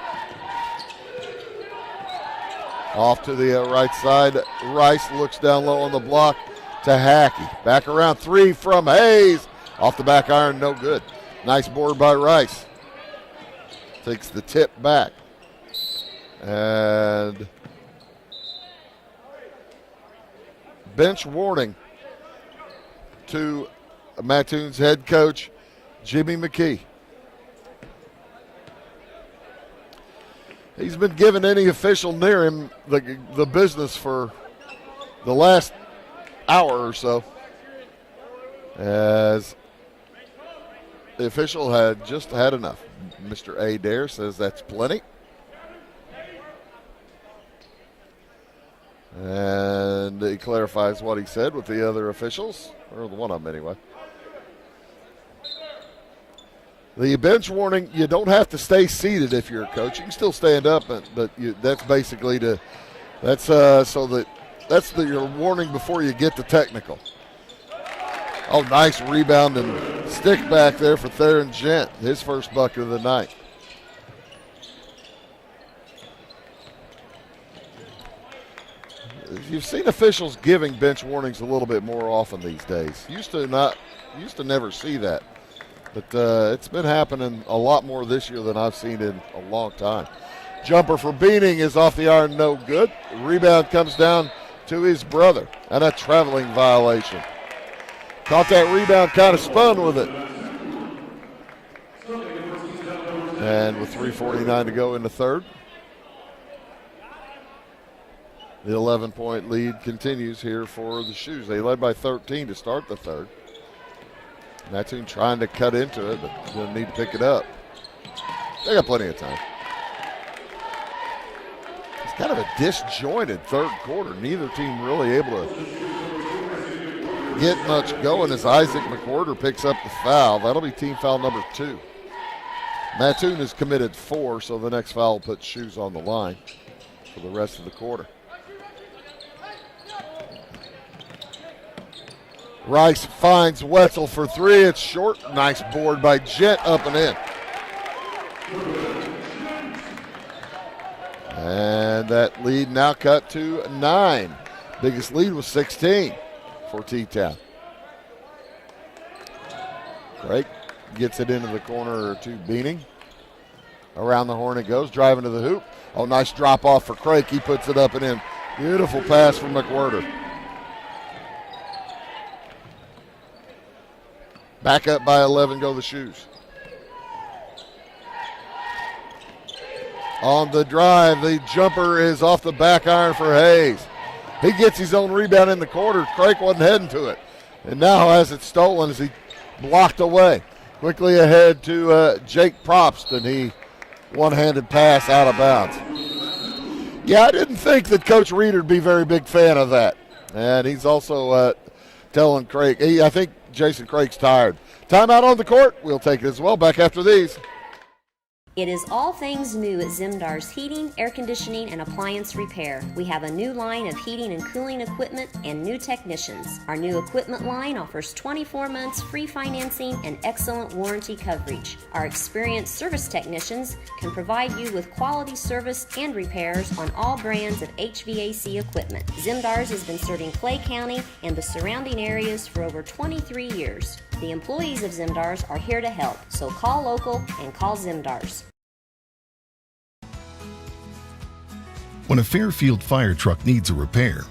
Off to the right side. Rice looks down low on the block to Hackey. Back around 3 from Hayes. Off the back iron, no good. Nice board by Rice. Takes the tip back. And bench warning to Mattoon's head coach, Jimmy McKee. He's been giving any official near him the business for the last hour or so, as the official had just had enough. Mr. Adair says that's plenty. And he clarifies what he said with the other officials, or the one of them anyway. The bench warning, you don't have to stay seated if you're a coach. You can still stand up, but that's basically that's your warning before you get to technical. Oh, nice rebound and stick back there for Theron Gent, his first bucket of the night. You've seen officials giving bench warnings a little bit more often these days. Used to never see that. But it's been happening a lot more this year than I've seen in a long time. Jumper for Beaning is off the iron, no good. Rebound comes down to his brother, and a traveling violation. Caught that rebound, kind of spun with it. And with 3:49 to go in the third, the 11-point lead continues here for the Shoes. They led by 13 to start the third. Mattoon trying to cut into it, but going to need to pick it up. They got plenty of time. It's kind of a disjointed third quarter. Neither team really able to get much going as Isaac McWhorter picks up the foul. That'll be team foul number 2. Mattoon has committed 4, so the next foul puts Shoes on the line for the rest of the quarter. Rice finds Wetzel for 3. It's short. Nice board by Gent, up and in. And that lead now cut to 9. Biggest lead was 16 for T-Town. Drake gets it into the corner to Beaning. Around the horn it goes, driving to the hoop. Oh, nice drop off for Craig. He puts it up and in. Beautiful pass from McWhorter. Back up by 11 go the Shoes. On the drive, the jumper is off the back iron for Hayes. He gets his own rebound in the quarter. Craig wasn't heading to it. And now has it stolen as he blocked away. Quickly ahead to Jake Probst, and he one-handed pass out of bounds. Yeah, I didn't think that Coach Reeder would be a very big fan of that. And he's also telling Craig, I think Jason Craig's tired. Timeout on the court. We'll take it as well. Back after these. It is all things new at Zimdar's Heating, Air Conditioning, and Appliance Repair. We have a new line of heating and cooling equipment and new technicians. Our new equipment line offers 24 months free financing and excellent warranty coverage. Our experienced service technicians can provide you with quality service and repairs on all brands of HVAC equipment. Zimdar's has been serving Clay County and the surrounding areas for over 23 years. The employees of Zimdar's are here to help, so call local and call Zimdar's. When a Fairfield fire truck needs a repair,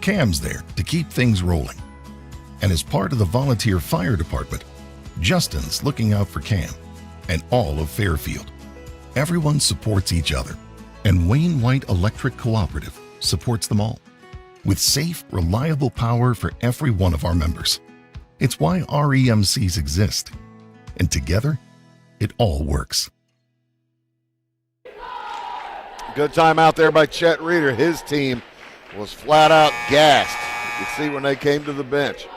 Cam's there to keep things rolling. And as part of the volunteer fire department, Justin's looking out for Cam and all of Fairfield. Everyone supports each other, and Wayne White Electric Cooperative supports them all, with safe, reliable power for every one of our members. It's why REMCs exist, and together, it all works. Good time out there by Chet Reeder. His team was flat out gassed. You could see when they came to the bench.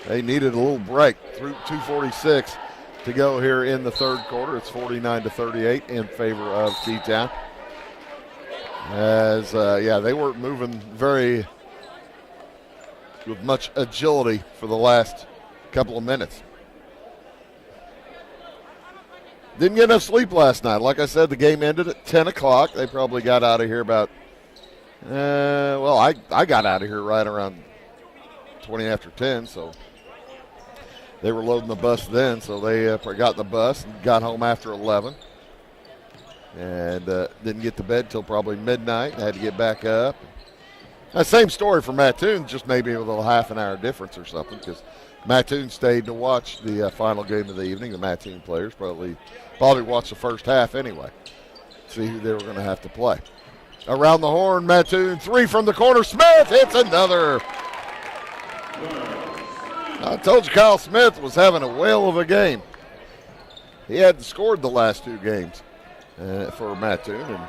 They needed a little break. Through 2:46 to go here in the third quarter. It's 49-38 in favor of T-Town. As, they weren't moving with much agility for the last couple of minutes. Didn't get enough sleep last night. Like I said, the game ended at 10 o'clock. They probably got out of here about, I got out of here right around 20 after 10, so they were loading the bus then, so they got in the bus and got home after 11. And didn't get to bed till probably midnight. Had to get back up. Same story for Mattoon, just maybe with a half an hour difference or something, because Mattoon stayed to watch the final game of the evening. The Mattoon players probably watched the first half anyway. See who they were going to have to play. Around the horn, Mattoon, 3 from the corner. Smith hits another. I told you Kyle Smith was having a whale of a game. He hadn't scored the last 2 games for Mattoon, and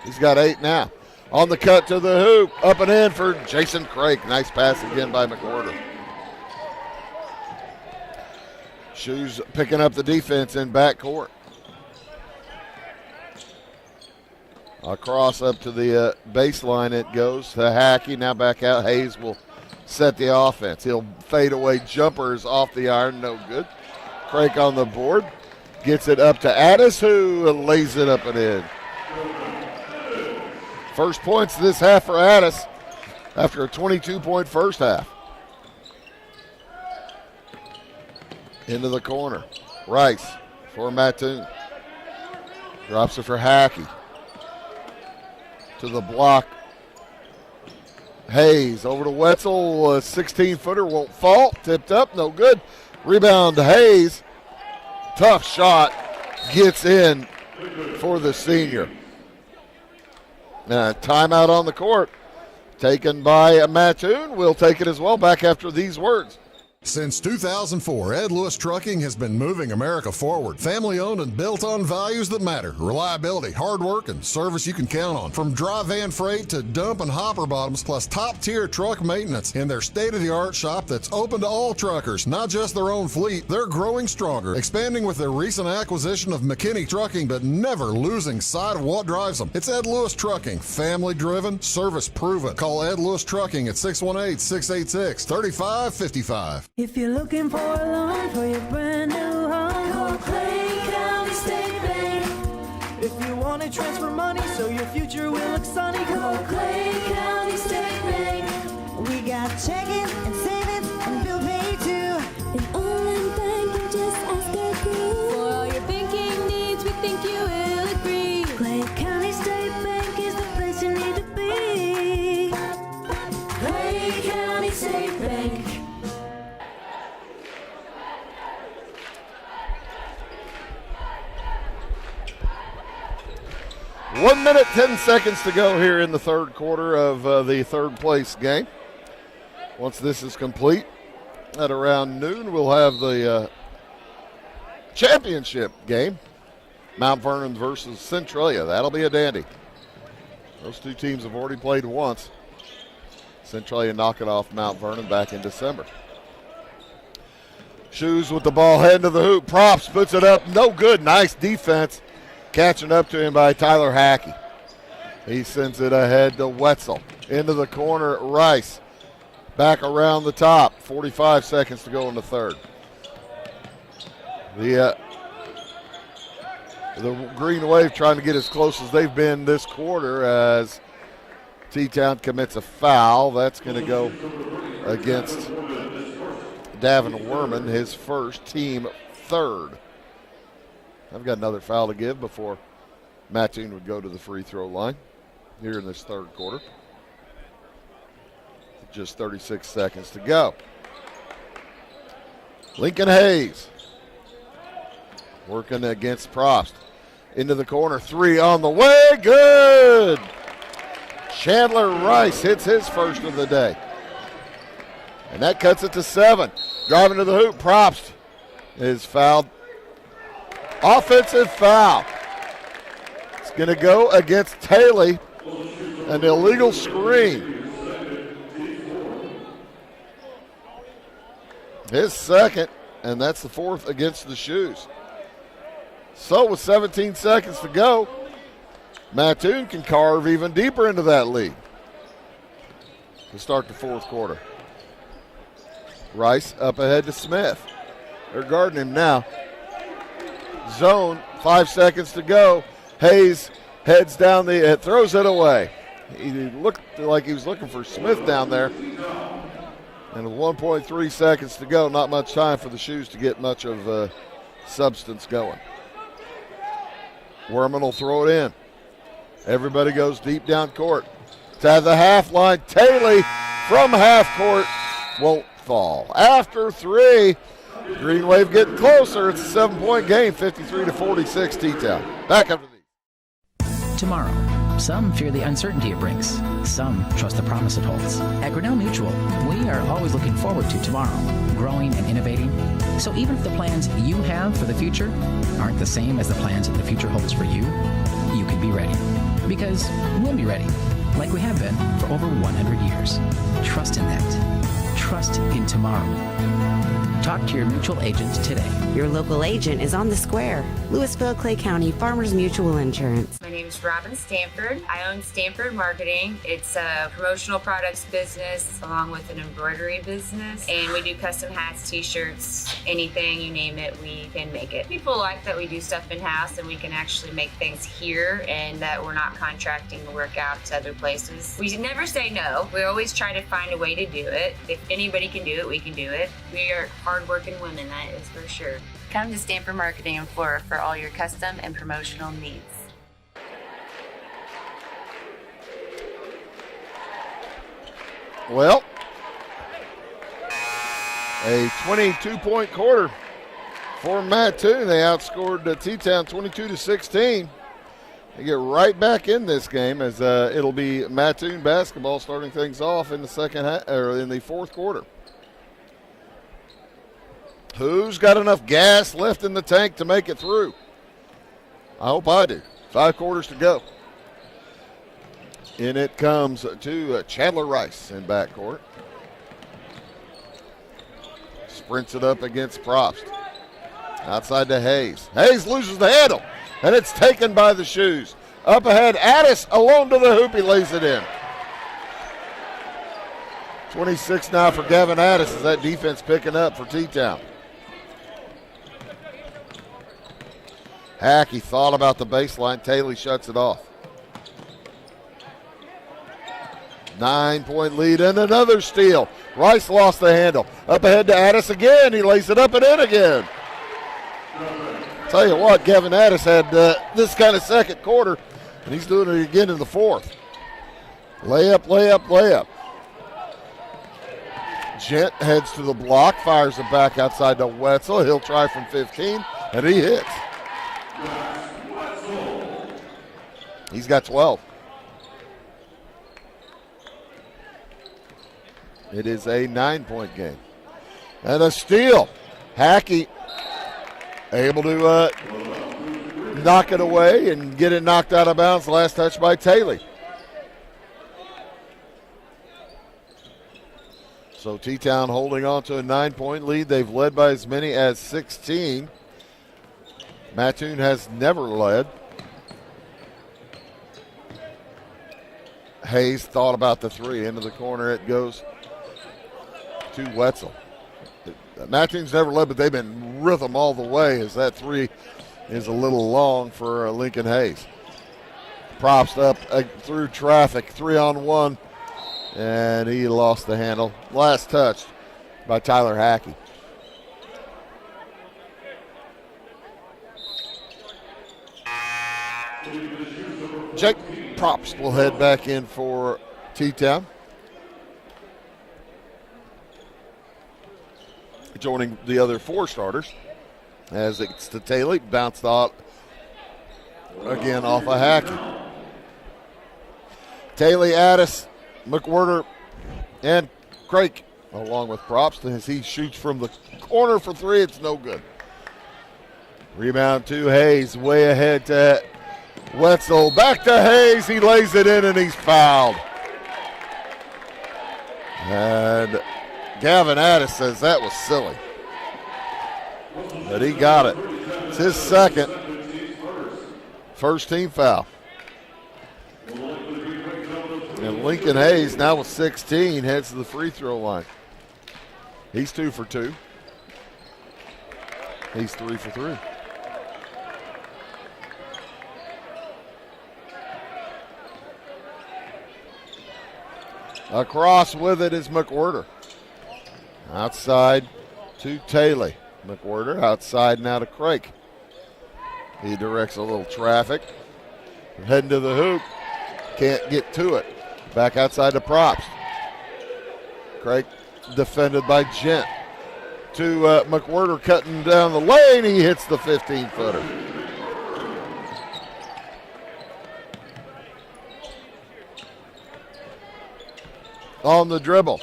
he's got 8 now. On the cut to the hoop, up and in for Jason Craig. Nice pass again by McWhorter. Shoes picking up the defense in backcourt. Across up to the baseline it goes to Hackey. Now back out. Hayes will set the offense. He'll fade away jumpers off the iron. No good. Craig on the board. Gets it up to Addis, who lays it up and in. First points this half for Addis after a 22-point first half. Into the corner. Rice for Mattoon. Drops it for Hackey. To the block. Hayes over to Wetzel. A 16-footer won't fall. Tipped up, no good. Rebound to Hayes. Tough shot. Gets in for the senior. Timeout on the court. Taken by Mattoon. We'll take it as well. Back after these words. Since 2004, Ed Lewis Trucking has been moving America forward. Family owned and built on values that matter. Reliability, hard work, and service you can count on. From dry van freight to dump and hopper bottoms, plus top tier truck maintenance. In their state-of-the-art shop that's open to all truckers, not just their own fleet. They're growing stronger, expanding with their recent acquisition of McKinney Trucking, but never losing sight of what drives them. It's Ed Lewis Trucking, family driven, service proven. Call Ed Lewis Trucking at 618-686-3555. If you're looking for a loan for your brand new home, call Clay County State Bank. If you want to transfer money so your future will look sunny, call Clay County State Bank. We got checking and savings and bill pay too. An online bank, you just ask our crew. For all your banking needs, we think you will agree. Clay County State Bank is the place you need to be. Clay County State Bank. 1 minute, 10 seconds to go here in the third quarter of the third place game. Once this is complete, at around noon, we'll have the championship game. Mount Vernon versus Centralia. That'll be a dandy. Those 2 teams have already played once. Centralia knocking off Mount Vernon back in December. Shoes with the ball, heading to the hoop. Props puts it up. No good. Nice defense. Catching up to him by Tyler Hackey. He sends it ahead to Wetzel. Into the corner, Rice. Back around the top. 45 seconds to go in the third. The Green Wave trying to get as close as they've been this quarter as T-Town commits a foul. That's going to go against Davin Werman, his first, team third. I've got another foul to give before Mattoon would go to the free throw line here in this third quarter. Just 36 seconds to go. Lincoln Hayes working against Prost. Into the corner, 3 on the way, good! Chandler Rice hits his first of the day. And that cuts it to 7. Driving to the hoop, Prost is fouled. Offensive foul. It's going to go against Taylor. An illegal screen. His second, and that's the 4th against the Shoes. So with 17 seconds to go, Mattoon can carve even deeper into that lead to start the fourth quarter. Rice up ahead to Smith. They're guarding him now. Zone, 5 seconds to go. Hayes heads down throws it away. He looked like he was looking for Smith down there. And with 1.3 seconds to go, not much time for the Shoes to get much of substance going. Werman will throw it in. Everybody goes deep down court. To the half line, Taylor from half court won't fall. After 3, Green Wave getting closer. It's a 7-point game, 53-46 T-Town. Back after these. Tomorrow. Some fear the uncertainty it brings. Some trust the promise it holds. At Grinnell Mutual, we are always looking forward to tomorrow, growing and innovating. So even if the plans you have for the future aren't the same as the plans the future holds for you, you can be ready. Because we'll be ready, like we have been for over 100 years. Trust in that. Trust in tomorrow. Talk to your mutual agent today. Your local agent is on the square. Louisville, Clay County Farmers Mutual Insurance. My name is Robin Stanford. I own Stanford Marketing. It's a promotional products business along with an embroidery business. And we do custom hats, t-shirts, anything, you name it, we can make it. People like that we do stuff in-house and we can actually make things here and that we're not contracting the work out to other places. We never say no. We always try to find a way to do it. If anybody can do it, we can do it. We are hard-working women, that is for sure. Come to Stanford Marketing in Flora for all your custom and promotional needs. Well, a 22-point quarter for Mattoon. They outscored T-Town 22-16. They get right back in this game as it'll be Mattoon basketball starting things off in the in the fourth quarter. Who's got enough gas left in the tank to make it through? I hope I do. 5 quarters to go. In it comes to Chandler Rice in backcourt. Sprints it up against Probst. Outside to Hayes. Hayes loses the handle, and it's taken by the shoes. Up ahead, Addis alone to the hoop. He lays it in. 26 now for Gavin Addis as that defense picking up for T-Town. Hackey thought about the baseline. Taylor shuts it off. 9-point lead and another steal. Rice lost the handle. Up ahead to Addis again. He lays it up and in again. Tell you what, Gavin Addis had this kind of second quarter, and he's doing it again in the fourth. Layup, layup, layup. Gent heads to the block, fires it back outside to Wetzel. He'll try from 15, and he hits. He's got 12. It is a 9-point game. And a steal. Hackey able to knock it away and get it knocked out of bounds. Last touch by Taylor. So T-Town holding on to a 9-point lead. They've led by as many as 16. Mattoon has never led. Hayes thought about the three. Into the corner it goes to Wetzel. Mattoon's never led, but they've been rhythm all the way as that three is a little long for Lincoln Hayes. Props up through traffic, 3-on-1, and he lost the handle. Last touch by Tyler Hackey. Jake Props will head back in for T-Town. Joining the other 4 starters as it's to Taylor, bounced out again off a Hackey. Taylor, Addis, McWhirter, and Craig along with Props as he shoots from the corner for 3. It's no good. Rebound to Hayes, way ahead to Wetzel. Back to Hayes. He lays it in and he's fouled. And Gavin Addis says that was silly. But he got it. It's his second. First team foul. And Lincoln Hayes, now with 16, heads to the free throw line. He's 2 for 2. He's 3 for 3. Across with it is McWhirter. Outside to Taylor. McWhirter outside now to Craig. He directs a little traffic. Heading to the hoop. Can't get to it. Back outside to Props. Craig defended by Gent. To McWhirter cutting down the lane. He hits the 15-footer. On the dribble.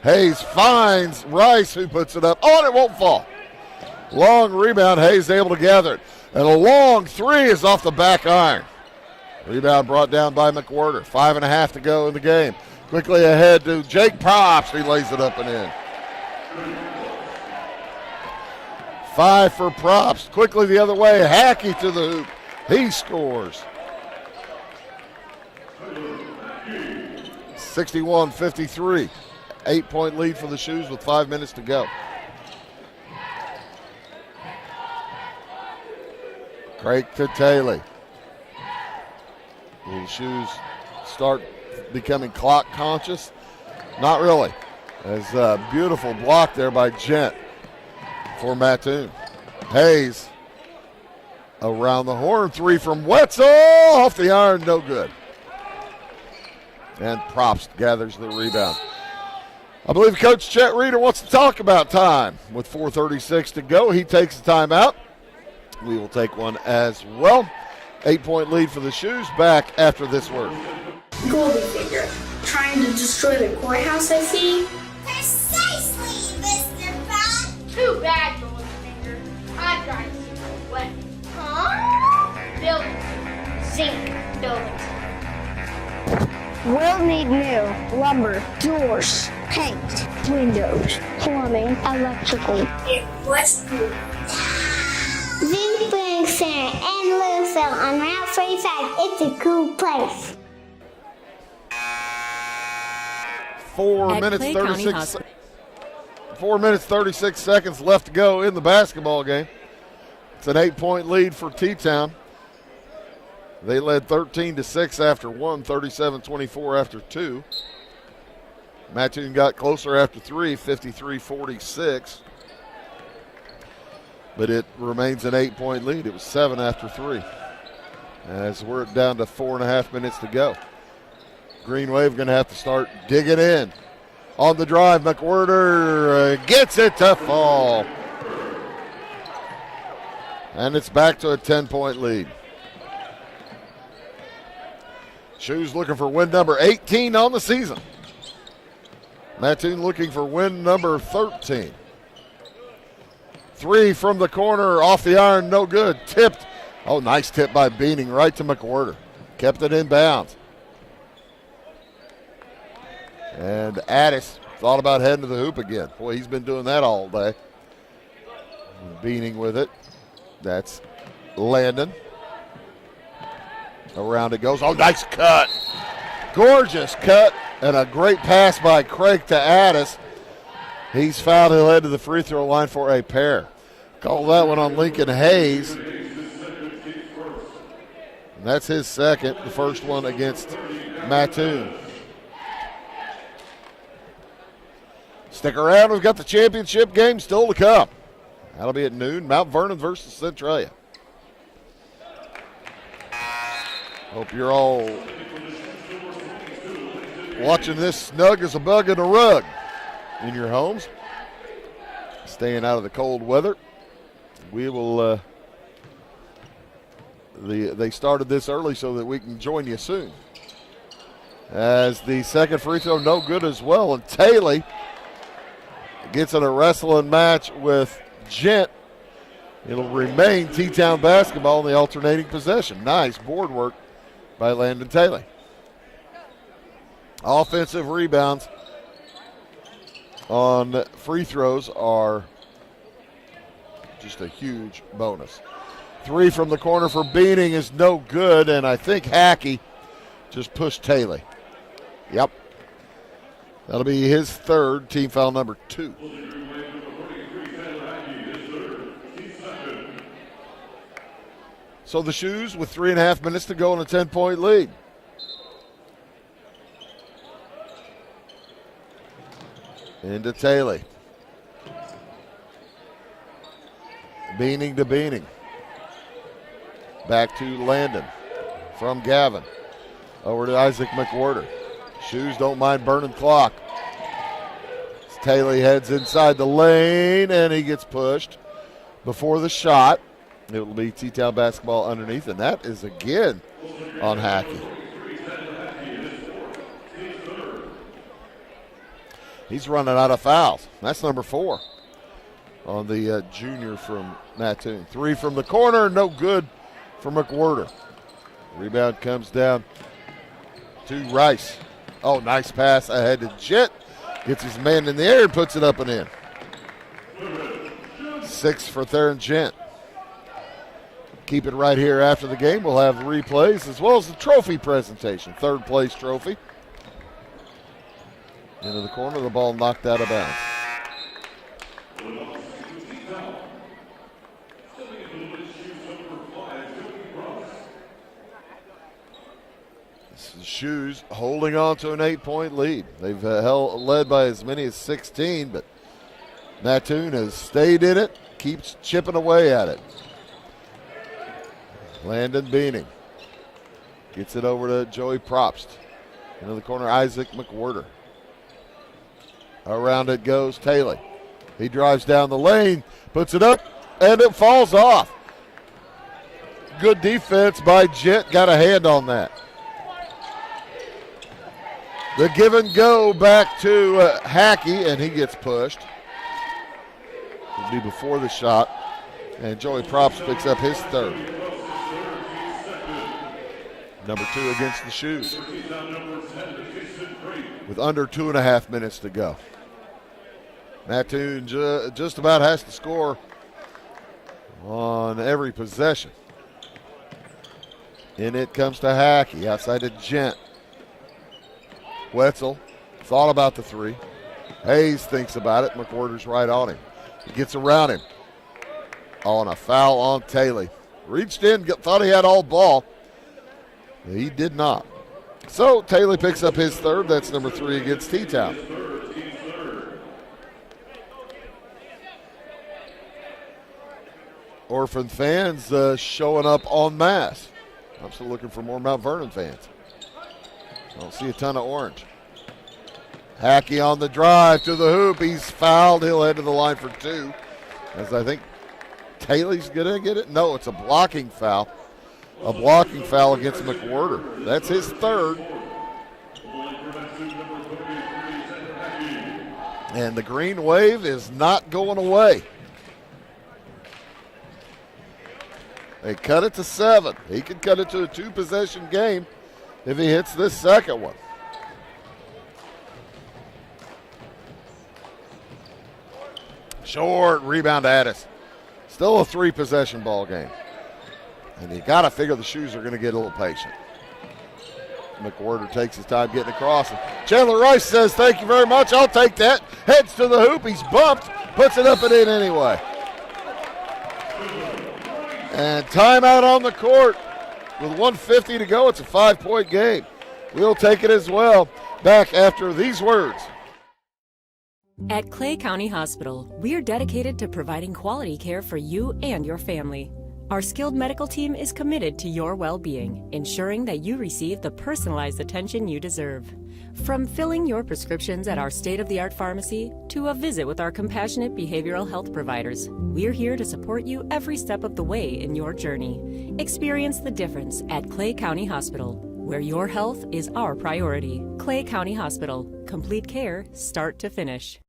Hayes finds Rice, who puts it up. Oh, and it won't fall. Long rebound. Hayes able to gather it. And a long three is off the back iron. Rebound brought down by McWhirter. 5.5 to go in the game. Quickly ahead to Jake Props. He lays it up and in. 5 for Props. Quickly the other way. Hackey to the hoop. He scores. 61-53. 8-point lead for the Shoes with 5 minutes to go. Craig to Taylor. Will the Shoes start becoming clock conscious? Not really. As a beautiful block there by Gent for Mattoon. Hayes around the horn. 3 from Wetzel. Off the iron, no good. And Props gathers the rebound. I believe Coach Chet Reeder wants to talk about time. With 4:36 to go, he takes the timeout. We will take one as well. 8-point lead for the Shoes. Back after this word. Goldfinger, trying to destroy the courthouse, I see. Precisely, Mr. Pratt. Too bad, Goldfinger. I'm trying to see the weapons. Huh? Buildings. Zinc buildings. We'll need new lumber, doors, paint, windows, plumbing, electrical. It was cool. Zinc Building Center and Louisville on Route 45. It's a cool place. 4 minutes 36 seconds left to go in the basketball game. It's an 8-point lead for T-Town. They led 13-6 after 1, 37-24 after 2. Mattoon got closer after 3, 53-46. But it remains an 8-point lead. It was 7 after 3. As we're down to 4.5 minutes to go. Green Wave going to have to start digging in. On the drive, McWhirter gets it to fall. And it's back to a 10-point lead. Shoes looking for win number 18 on the season. Mattoon looking for win number 13. 3 from the corner, off the iron, no good. Tipped. Oh, nice tip by Beaning right to McWhirter. Kept it in bounds. And Addis thought about heading to the hoop again. Boy, he's been doing that all day. Beaning with it. That's Landon. Around it goes. Oh, nice cut. Gorgeous cut. And a great pass by Craig to Addis. He's fouled. He'll head to the free throw line for a pair. Call that one on Lincoln Hayes. And that's his second. The first one against Mattoon. Stick around. We've got the championship game still to come. That'll be at noon. Mount Vernon versus Centralia. Hope you're all watching this snug as a bug in a rug in your homes. Staying out of the cold weather. We will, they started this early so that we can join you soon. As the second free throw, no good as well. And Taylor gets in a wrestling match with Gent. It'll remain T-Town basketball in the alternating possession. Nice board work by Landon Taylor. Offensive rebounds on free throws are just a huge bonus. 3 from the corner for Beaning is no good, and I think Hackey just pushed Taylor. Yep. That'll be his third, team foul number 2. So the Shoes with 3.5 minutes to go in a 10-point lead. Into Taylor. Beaning to Beaning. Back to Landon from Gavin. Over to Isaac McWhirter. Shoes don't mind burning clock. Taylor heads inside the lane, and he gets pushed before the shot. It will be T-Town basketball underneath, and that is again on Hackey. He's running out of fouls. That's number 4 on the junior from Mattoon. 3 from the corner, no good for McWhorter. Rebound comes down to Rice. Oh, nice pass ahead to Jett. Gets his man in the air and puts it up and in. 6 for Theron Gent. Keep it right here after the game. We'll have replays as well as the trophy presentation. 3rd place trophy. Into the corner, the ball knocked out of bounds. The Shoes holding on to an 8-point lead. They've led by as many as 16, but Mattoon has stayed in it, keeps chipping away at it. Landon Beaning gets it over to Joey Probst. Into the corner, Isaac McWhorter. Around it goes Taylor. He drives down the lane, puts it up, and it falls off. Good defense by Jett, got a hand on that. The give and go back to Hackey, and he gets pushed. It'll be before the shot, and Joey Probst picks up his 3rd. Number 2 against the Shoes. With under 2.5 minutes to go. Mattoon just about has to score on every possession. And it comes to Hackey outside to Gent. Wetzel thought about the 3. Hayes thinks about it. McWhorter's right on him. He gets around him. On a foul on Taylor. Reached in, thought he had all ball. He did not. So Taylor picks up his 3rd. That's number 3 against T-Town. Orphan fans showing up en masse. I'm still looking for more Mount Vernon fans. I don't see a ton of orange. Hackey on the drive to the hoop. He's fouled. He'll head to the line for 2. As I think Taylor's going to get it. No, it's a blocking foul. A blocking foul against McWhorter. That's his 3rd. And the green wave is not going away. They cut it to 7. He could cut it to a 2-possession game if he hits this second one. Short rebound to Addis. Still a 3-possession ball game. And you got to figure the Shoes are going to get a little patient. McWhorter takes his time getting across. And Chandler Rice says, "Thank you very much. I'll take that." Heads to the hoop. He's bumped. Puts it up and in anyway. And timeout on the court. With 1:50 to go, it's a 5-point game. We'll take it as well. Back after these words. At Clay County Hospital, we're dedicated to providing quality care for you and your family. Our skilled medical team is committed to your well-being, ensuring that you receive the personalized attention you deserve. From filling your prescriptions at our state-of-the-art pharmacy to a visit with our compassionate behavioral health providers, we're here to support you every step of the way in your journey. Experience the difference at Clay County Hospital, where your health is our priority. Clay County Hospital. Complete care, start to finish.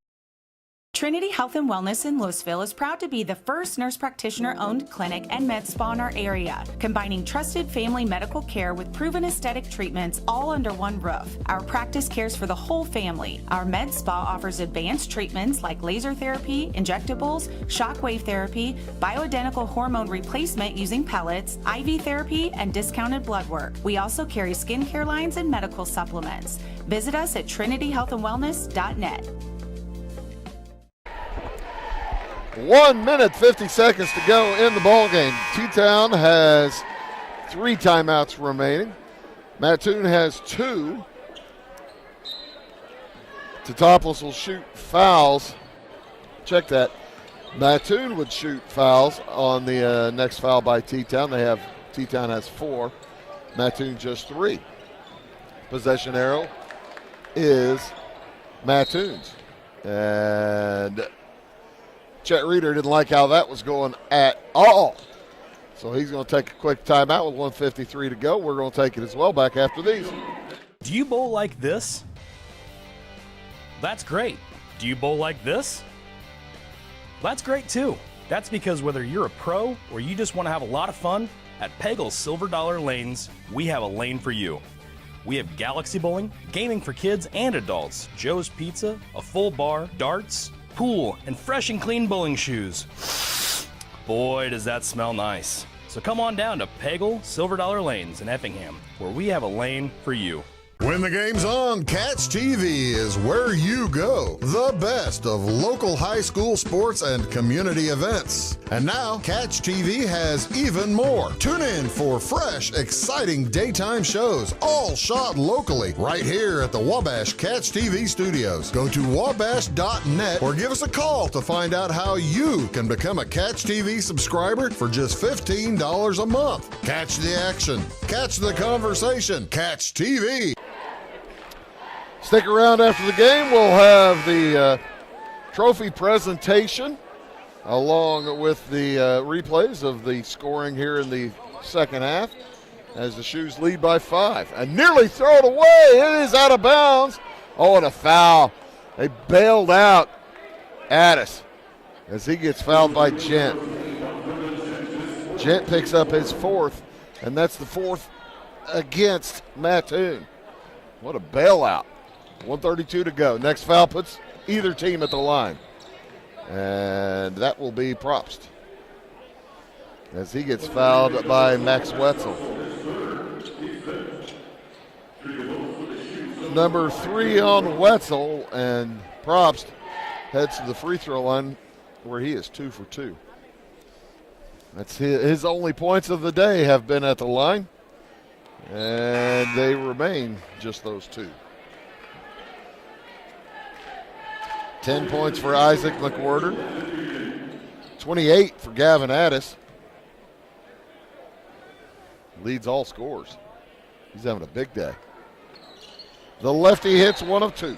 Trinity Health and Wellness in Louisville is proud to be the first nurse practitioner-owned clinic and med spa in our area, combining trusted family medical care with proven aesthetic treatments all under one roof. Our practice cares for the whole family. Our med spa offers advanced treatments like laser therapy, injectables, shockwave therapy, bioidentical hormone replacement using pellets, IV therapy, and discounted blood work. We also carry skincare lines and medical supplements. Visit us at trinityhealthandwellness.net. 1 minute, 50 seconds to go in the ball game. T-Town has 3 timeouts remaining. Mattoon has 2. Totopoulos will shoot fouls. Check that. Mattoon would shoot fouls on the next foul by T-Town. T-Town has 4. Mattoon just 3. Possession arrow is Mattoon's. And Chet Reeder didn't like how that was going at all. So he's going to take a quick timeout with 1:53 to go. We're going to take it as well back after these. Do you bowl like this? That's great. Do you bowl like this? That's great too. That's because whether you're a pro or you just want to have a lot of fun, at Pegel's Silver Dollar Lanes, we have a lane for you. We have galaxy bowling, gaming for kids and adults, Joe's Pizza, a full bar, darts, pool, and fresh and clean bowling shoes. Boy, does that smell nice. So come on down to Pegel Silver Dollar Lanes in Effingham, where we have a lane for you. When the game's on, Catch TV is where you go. The best of local high school sports and community events. And now, Catch TV has even more. Tune in for fresh, exciting daytime shows, all shot locally, right here at the Wabash Catch TV studios. Go to wabash.net or give us a call to find out how you can become a Catch TV subscriber for just $15 a month. Catch the action, catch the conversation, Catch TV. Stick around after the game. We'll have the trophy presentation along with the replays of the scoring here in the second half as the Shoes lead by 5. And nearly throw it away. It is out of bounds. Oh, and a foul. They bailed out Addis as he gets fouled by Gent. Gent picks up his 4th, and that's the 4th against Mattoon. What a bailout. 1:32 to go. Next foul puts either team at the line. And that will be Probst as he gets fouled by Max Wetzel. Number 3 on Wetzel, and Probst heads to the free throw line where he is 2 for 2. That's his only points of the day have been at the line, and they remain just those 2. 10 points for Isaac McWhorter. 28 for Gavin Addis. Leads all scores. He's having a big day. The lefty hits 1 of 2.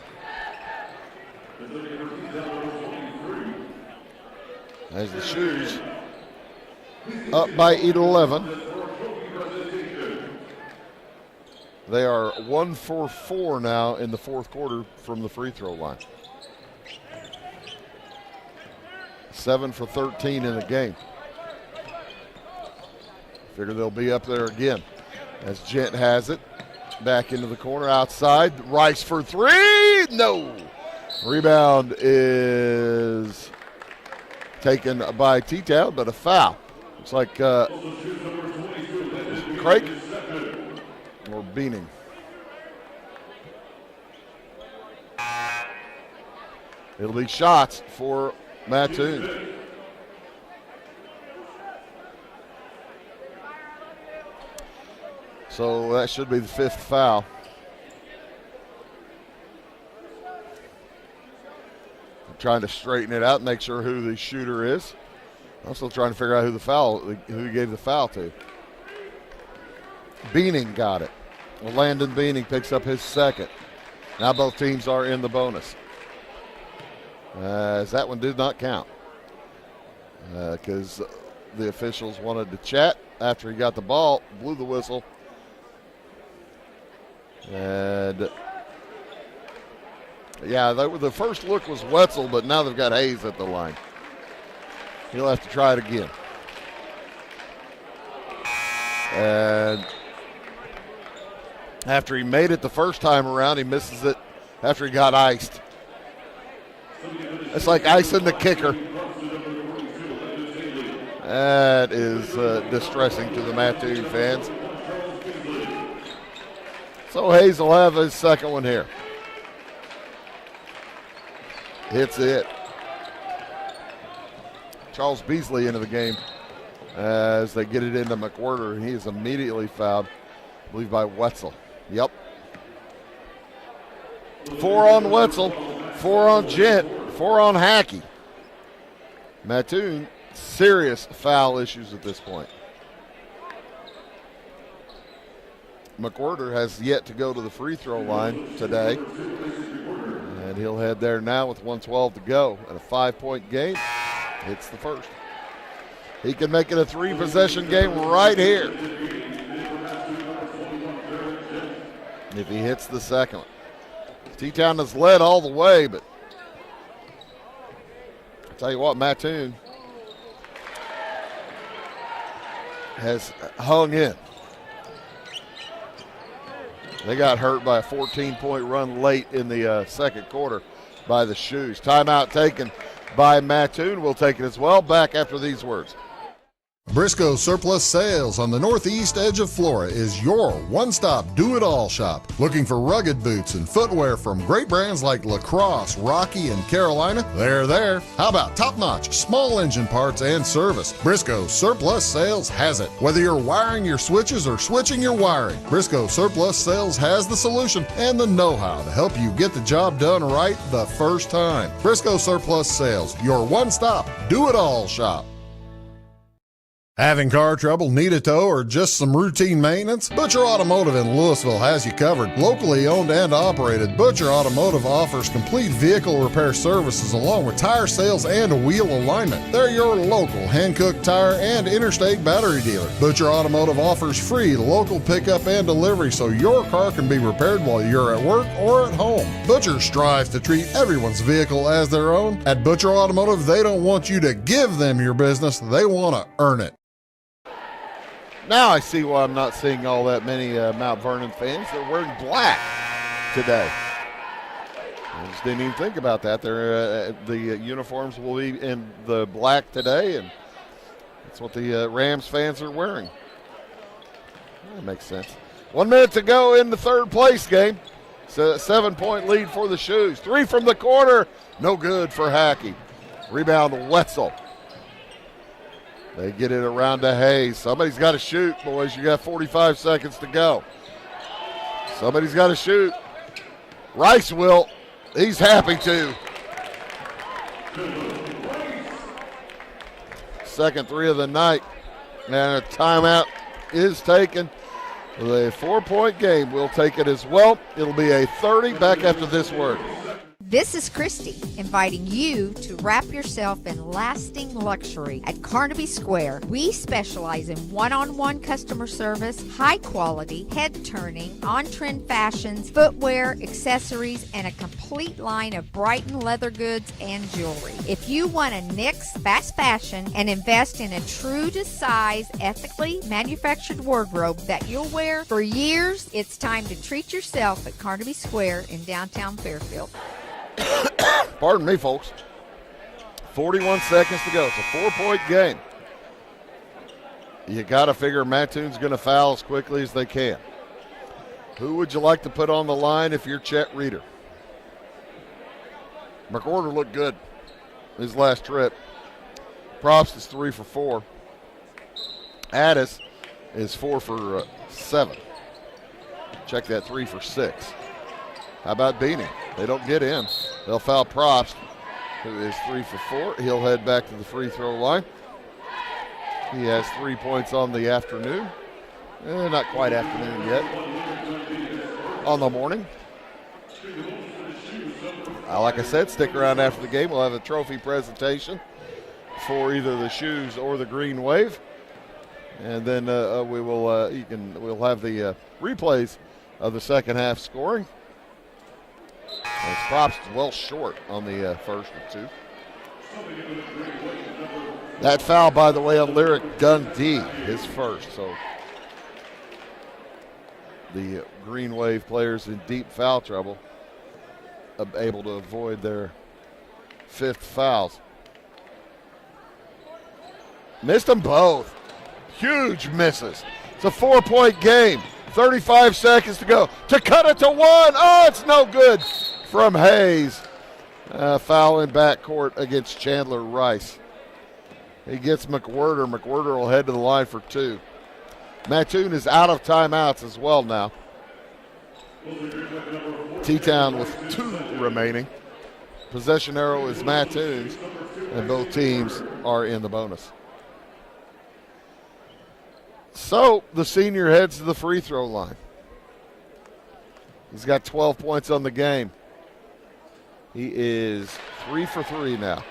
As the Shoes up by 11. They are 1 for 4 now in the fourth quarter from the free throw line. 7 for 13 in the game. Figure they'll be up there again as Gent has it. Back into the corner outside. Rice for 3. No. Rebound is taken by T-Town, but a foul. Looks like Craig or Beaning. It'll be shots for Mattoon. So that should be the 5th foul. I'm trying to straighten it out and make sure who the shooter is. I'm still trying to figure out who he gave the foul to. Beaning got it. Well, Landon Beaning picks up his 2nd. Now both teams are in the bonus. As that one did not count. Because the officials wanted to chat after he got the ball, blew the whistle. And yeah, the first look was Wetzel, but now they've got Hayes at the line. He'll have to try it again. And after he made it the first time around, he misses it after he got iced. It's like icing the kicker. That is distressing to the Mattoon fans. So Hayes will have his 2nd one here. Hits it. Charles Beasley into the game as they get it into McWhorter, and he is immediately fouled, I believe, by Wetzel. Yep. 4 on Wetzel, 4 on Gent, 4 on Hackey. Mattoon, serious foul issues at this point. McWhorter has yet to go to the free throw line today. And And he'll head there now with 1:12 to go. And a 5-point game hits the first. He can make it a 3-possession game right here if he hits the second one. T-Town has led all the way, but I'll tell you what, Mattoon has hung in. They got hurt by a 14-point run late in the second quarter by the Shoes. Timeout taken by Mattoon. We'll take it as well. Back after these words. Briscoe Surplus Sales on the northeast edge of Flora is your one-stop do-it-all shop. Looking for rugged boots and footwear from great brands like Lacrosse, Rocky, and Carolina? They're there. How about top-notch small engine parts and service? Briscoe Surplus Sales has it. Whether you're wiring your switches or switching your wiring, Briscoe Surplus Sales has the solution and the know-how to help you get the job done right the first time. Briscoe Surplus Sales, your one-stop do-it-all shop. Having car trouble, need a tow, or just some routine maintenance? Butcher Automotive in Louisville has you covered. Locally owned and operated, Butcher Automotive offers complete vehicle repair services along with tire sales and wheel alignment. They're your local Hankook tire and interstate battery dealer. Butcher Automotive offers free local pickup and delivery so your car can be repaired while you're at work or at home. Butcher strives to treat everyone's vehicle as their own. At Butcher Automotive, they don't want you to give them your business, they want to earn it. Now I see why I'm not seeing all that many Mount Vernon fans. They're wearing black today. I just didn't even think about that. The uniforms will be in the black today, and that's what the Rams fans are wearing. That makes sense. 1 minute to go in the third place game. It's a 7-point lead for the Shoes. 3 from the corner. No good for Hackey. Rebound to Wetzel. They get it around to Hayes. Somebody's got to shoot, boys. You got 45 seconds to go. Somebody's got to shoot. Rice will. He's happy to. Second three of the night. And a timeout is taken. With a 4-point game, we'll take it as well. It'll be a 30 back after this word. This is Christy, inviting you to wrap yourself in lasting luxury at Carnaby Square. We specialize in one-on-one customer service, high quality, head-turning, on-trend fashions, footwear, accessories, and a complete line of Brighton leather goods and jewelry. If you want to nix fast fashion and invest in a true-to-size, ethically manufactured wardrobe that you'll wear for years, it's time to treat yourself at Carnaby Square in downtown Fairfield. Pardon me, folks. 41 seconds to go. It's a 4-point game. You got to figure Mattoon's going to foul as quickly as they can. Who would you like to put on the line if you're Chet Reeder? McWhorter looked good his last trip. Probst is 3 for 4. Addis is 4 for 7. Check that, 3 for 6. How about Beanie? They don't get in. They'll foul Probst, who is 3 for 4. He'll head back to the free throw line. He has 3 points on the afternoon. Not quite afternoon yet. On the morning. Like I said, stick around after the game. We'll have a trophy presentation for either the Shoes or the Green Wave. And then we'll have the replays of the second half scoring. As Probst well short on the first of 2. That foul, by the way, on Lyric Dundee, his first. So the Green Wave players in deep foul trouble, able to avoid their 5th fouls. Missed them both. Huge misses. It's a 4-point game. 35 seconds to go. To cut it to 1. Oh, it's no good from Hayes. Foul in backcourt against Chandler Rice. He gets McWhorter. McWhorter will head to the line for 2. Mattoon is out of timeouts as well now. T-Town with 2 remaining. Possession arrow is Mattoon's, and both teams are in the bonus. So the senior heads to the free throw line. He's got 12 points on the game. He is 3 for 3 now.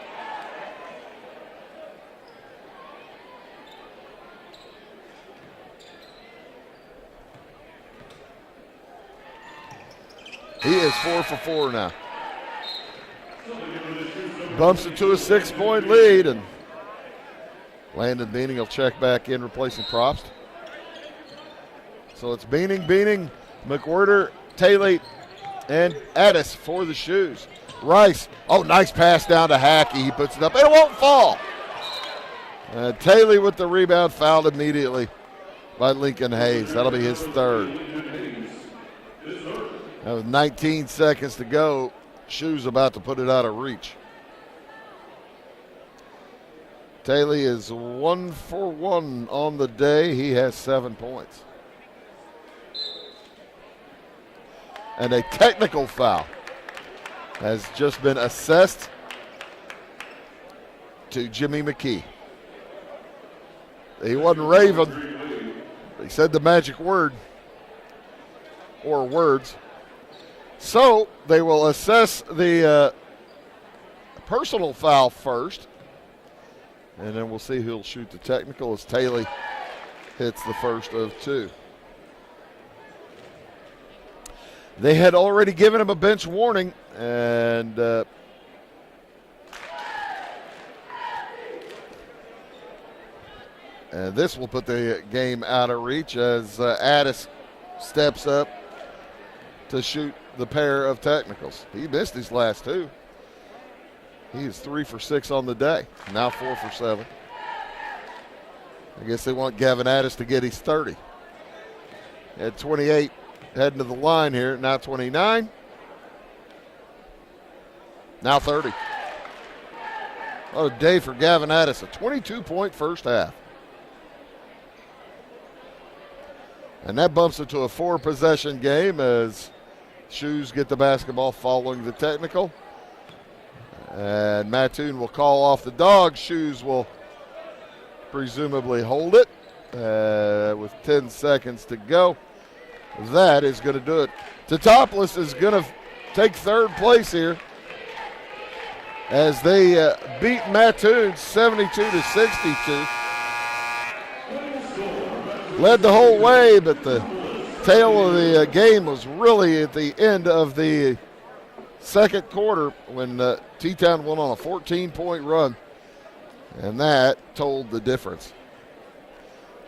He is 4 for 4 now. Bumps it to a 6-point lead, and Landon Beaning will check back in, replacing Probst. So it's Beaning, McWhirter, Taylor, and Addis for the Shoes. Rice, nice pass down to Hackey. He puts it up, and it won't fall. Taylor with the rebound, fouled immediately by Lincoln Hayes. That'll be his third. That was 19 seconds to go. Shoes about to put it out of reach. Taylor is 1 for 1 on the day. He has 7 points. And a technical foul has just been assessed to Jimmy McKee. He wasn't raving. He said the magic word or words. So they will assess the personal foul first, and then we'll see who'll shoot the technical as Taylor hits the first of 2. They had already given him a bench warning, and this will put the game out of reach as Addis steps up to shoot the pair of technicals. He missed his last 2. He is 3 for 6 on the day, now 4 for 7. I guess they want Gavin Addis to get his 30. At 28, heading to the line here, now 29. Now 30. What a day for Gavin Addis, a 22-point first half. And that bumps it to a 4-possession game as Shoes get the basketball following the technical. And Mattoon will call off the dog. Shoes will presumably hold it with 10 seconds to go. That is going to do it. Teutopolis is going to take third place here as they beat Mattoon 72-62. Led the whole way, but the tail of the game was really at the end of the second quarter when T-Town went on a 14-point run, and that told the difference.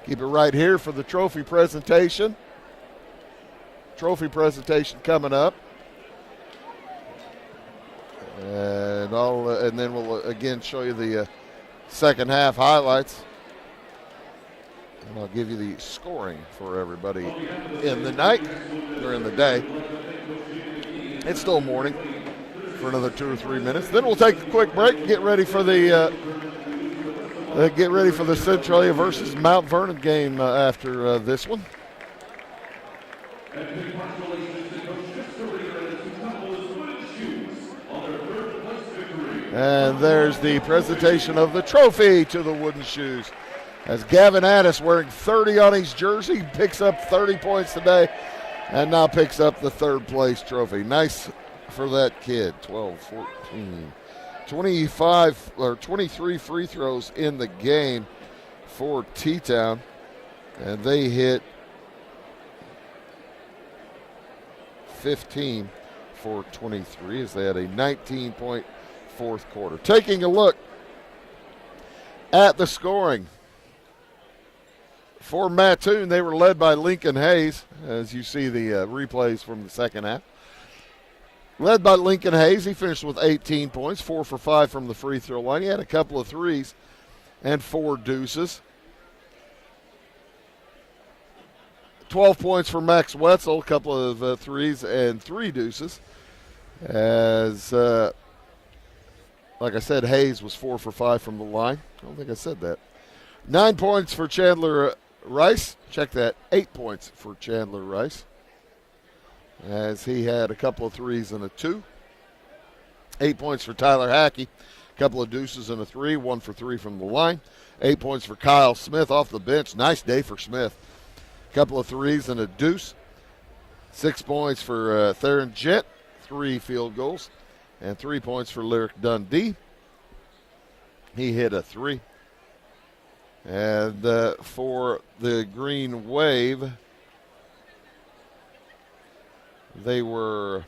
Keep it right here for the trophy presentation. Trophy presentation coming up. And then we'll again show you the second half highlights. And I'll give you the scoring for everybody in the night, or in the day. It's still morning for another 2 or 3 minutes. Then we'll take a quick break and get ready for the Centralia versus Mount Vernon game after this one. And there's the presentation of the trophy to the Wooden Shoes. As Gavin Addis, wearing 30 on his jersey, picks up 30 points today and now picks up the third place trophy. Nice for that kid. 12, 14, 25 or 23 free throws in the game for T-Town. And they hit 15 for 23 as they had a 19-point fourth quarter. Taking a look at the scoring. For Mattoon, they were led by Lincoln Hayes, as you see the replays from the second half. Led by Lincoln Hayes, he finished with 18 points, 4 for 5 from the free throw line. He had a couple of threes and 4 deuces. 12 points for Max Wetzel, a couple of threes and 3 deuces. As, like I said, Hayes was 4 for 5 from the line. I don't think I said that. 9 points for Chandler Rice. Check that. 8 points for Chandler Rice, as he had a couple of threes and a 2. 8 points for Tyler Hackey. A couple of deuces and a 3. 1 for 3 from the line. 8 points for Kyle Smith off the bench. Nice day for Smith. A couple of threes and a deuce. 6 points for Theron Jett. 3 field goals. And 3 points for Lyric Dundee. He hit a 3. And for the Green Wave, they were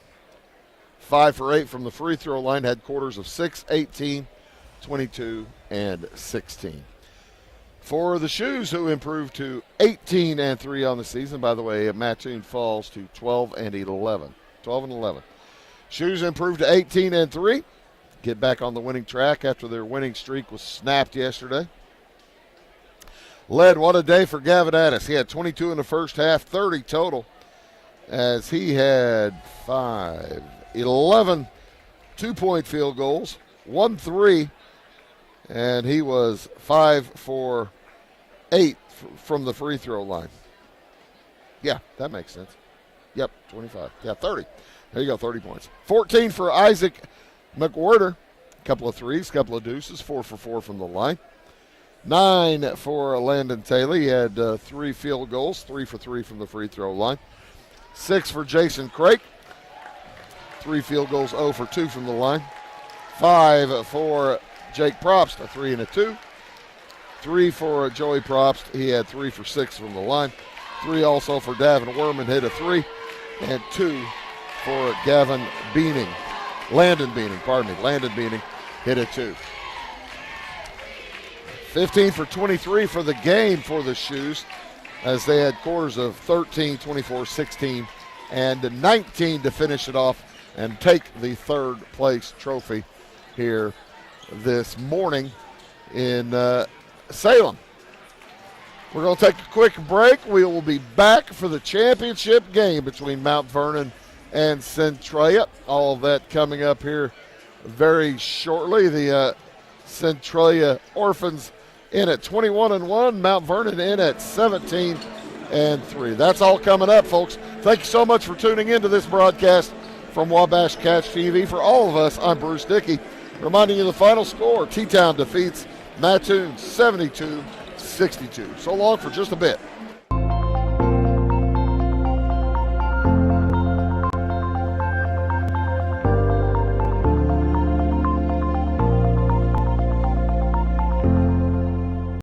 5 for 8 from the free throw line, had quarters of 6, 18, 22, and 16. For the Shoes, who improved to 18 and 3 on the season, by the way, Mattoon falls to 12 and 11. 12 and 11. Shoes improved to 18 and 3. Get back on the winning track after their winning streak was snapped yesterday. Led, what a day for Gavin Addis. He had 22 in the first half, 30 total, as he had 11 two-point field goals, 1 3, and he was 5 for 8 from the free throw line. Yeah, that makes sense. Yep, 25. Yeah, 30. There you go, 30 points. 14 for Isaac McWhirter. Couple of threes, couple of deuces, 4 for 4 from the line. 9 for Landon Taylor. He had 3 field goals, 3 for 3 from the free throw line. 6 for Jason Craik. 3 field goals, 0 for 2 from the line. 5 for Jake Probst, a 3 and a 2. 3 for Joey Probst. He had 3 for 6 from the line. 3 also for Davin Werman, hit a 3. And 2 for Gavin Beaning. Landon Beaning hit a 2. 15 for 23 for the game for the Shoes, as they had quarters of 13, 24, 16, and 19 to finish it off and take the third place trophy here this morning in Salem. We're going to take a quick break. We will be back for the championship game between Mount Vernon and Centralia. All of that coming up here very shortly. The Centralia Orphans in at 21-1, Mount Vernon in at 17-3. That's all coming up, folks. Thank you so much for tuning into this broadcast from Wabash Catch TV. For all of us, I'm Bruce Dickey, reminding you the final score. T-Town defeats Mattoon 72-62. So long for just a bit.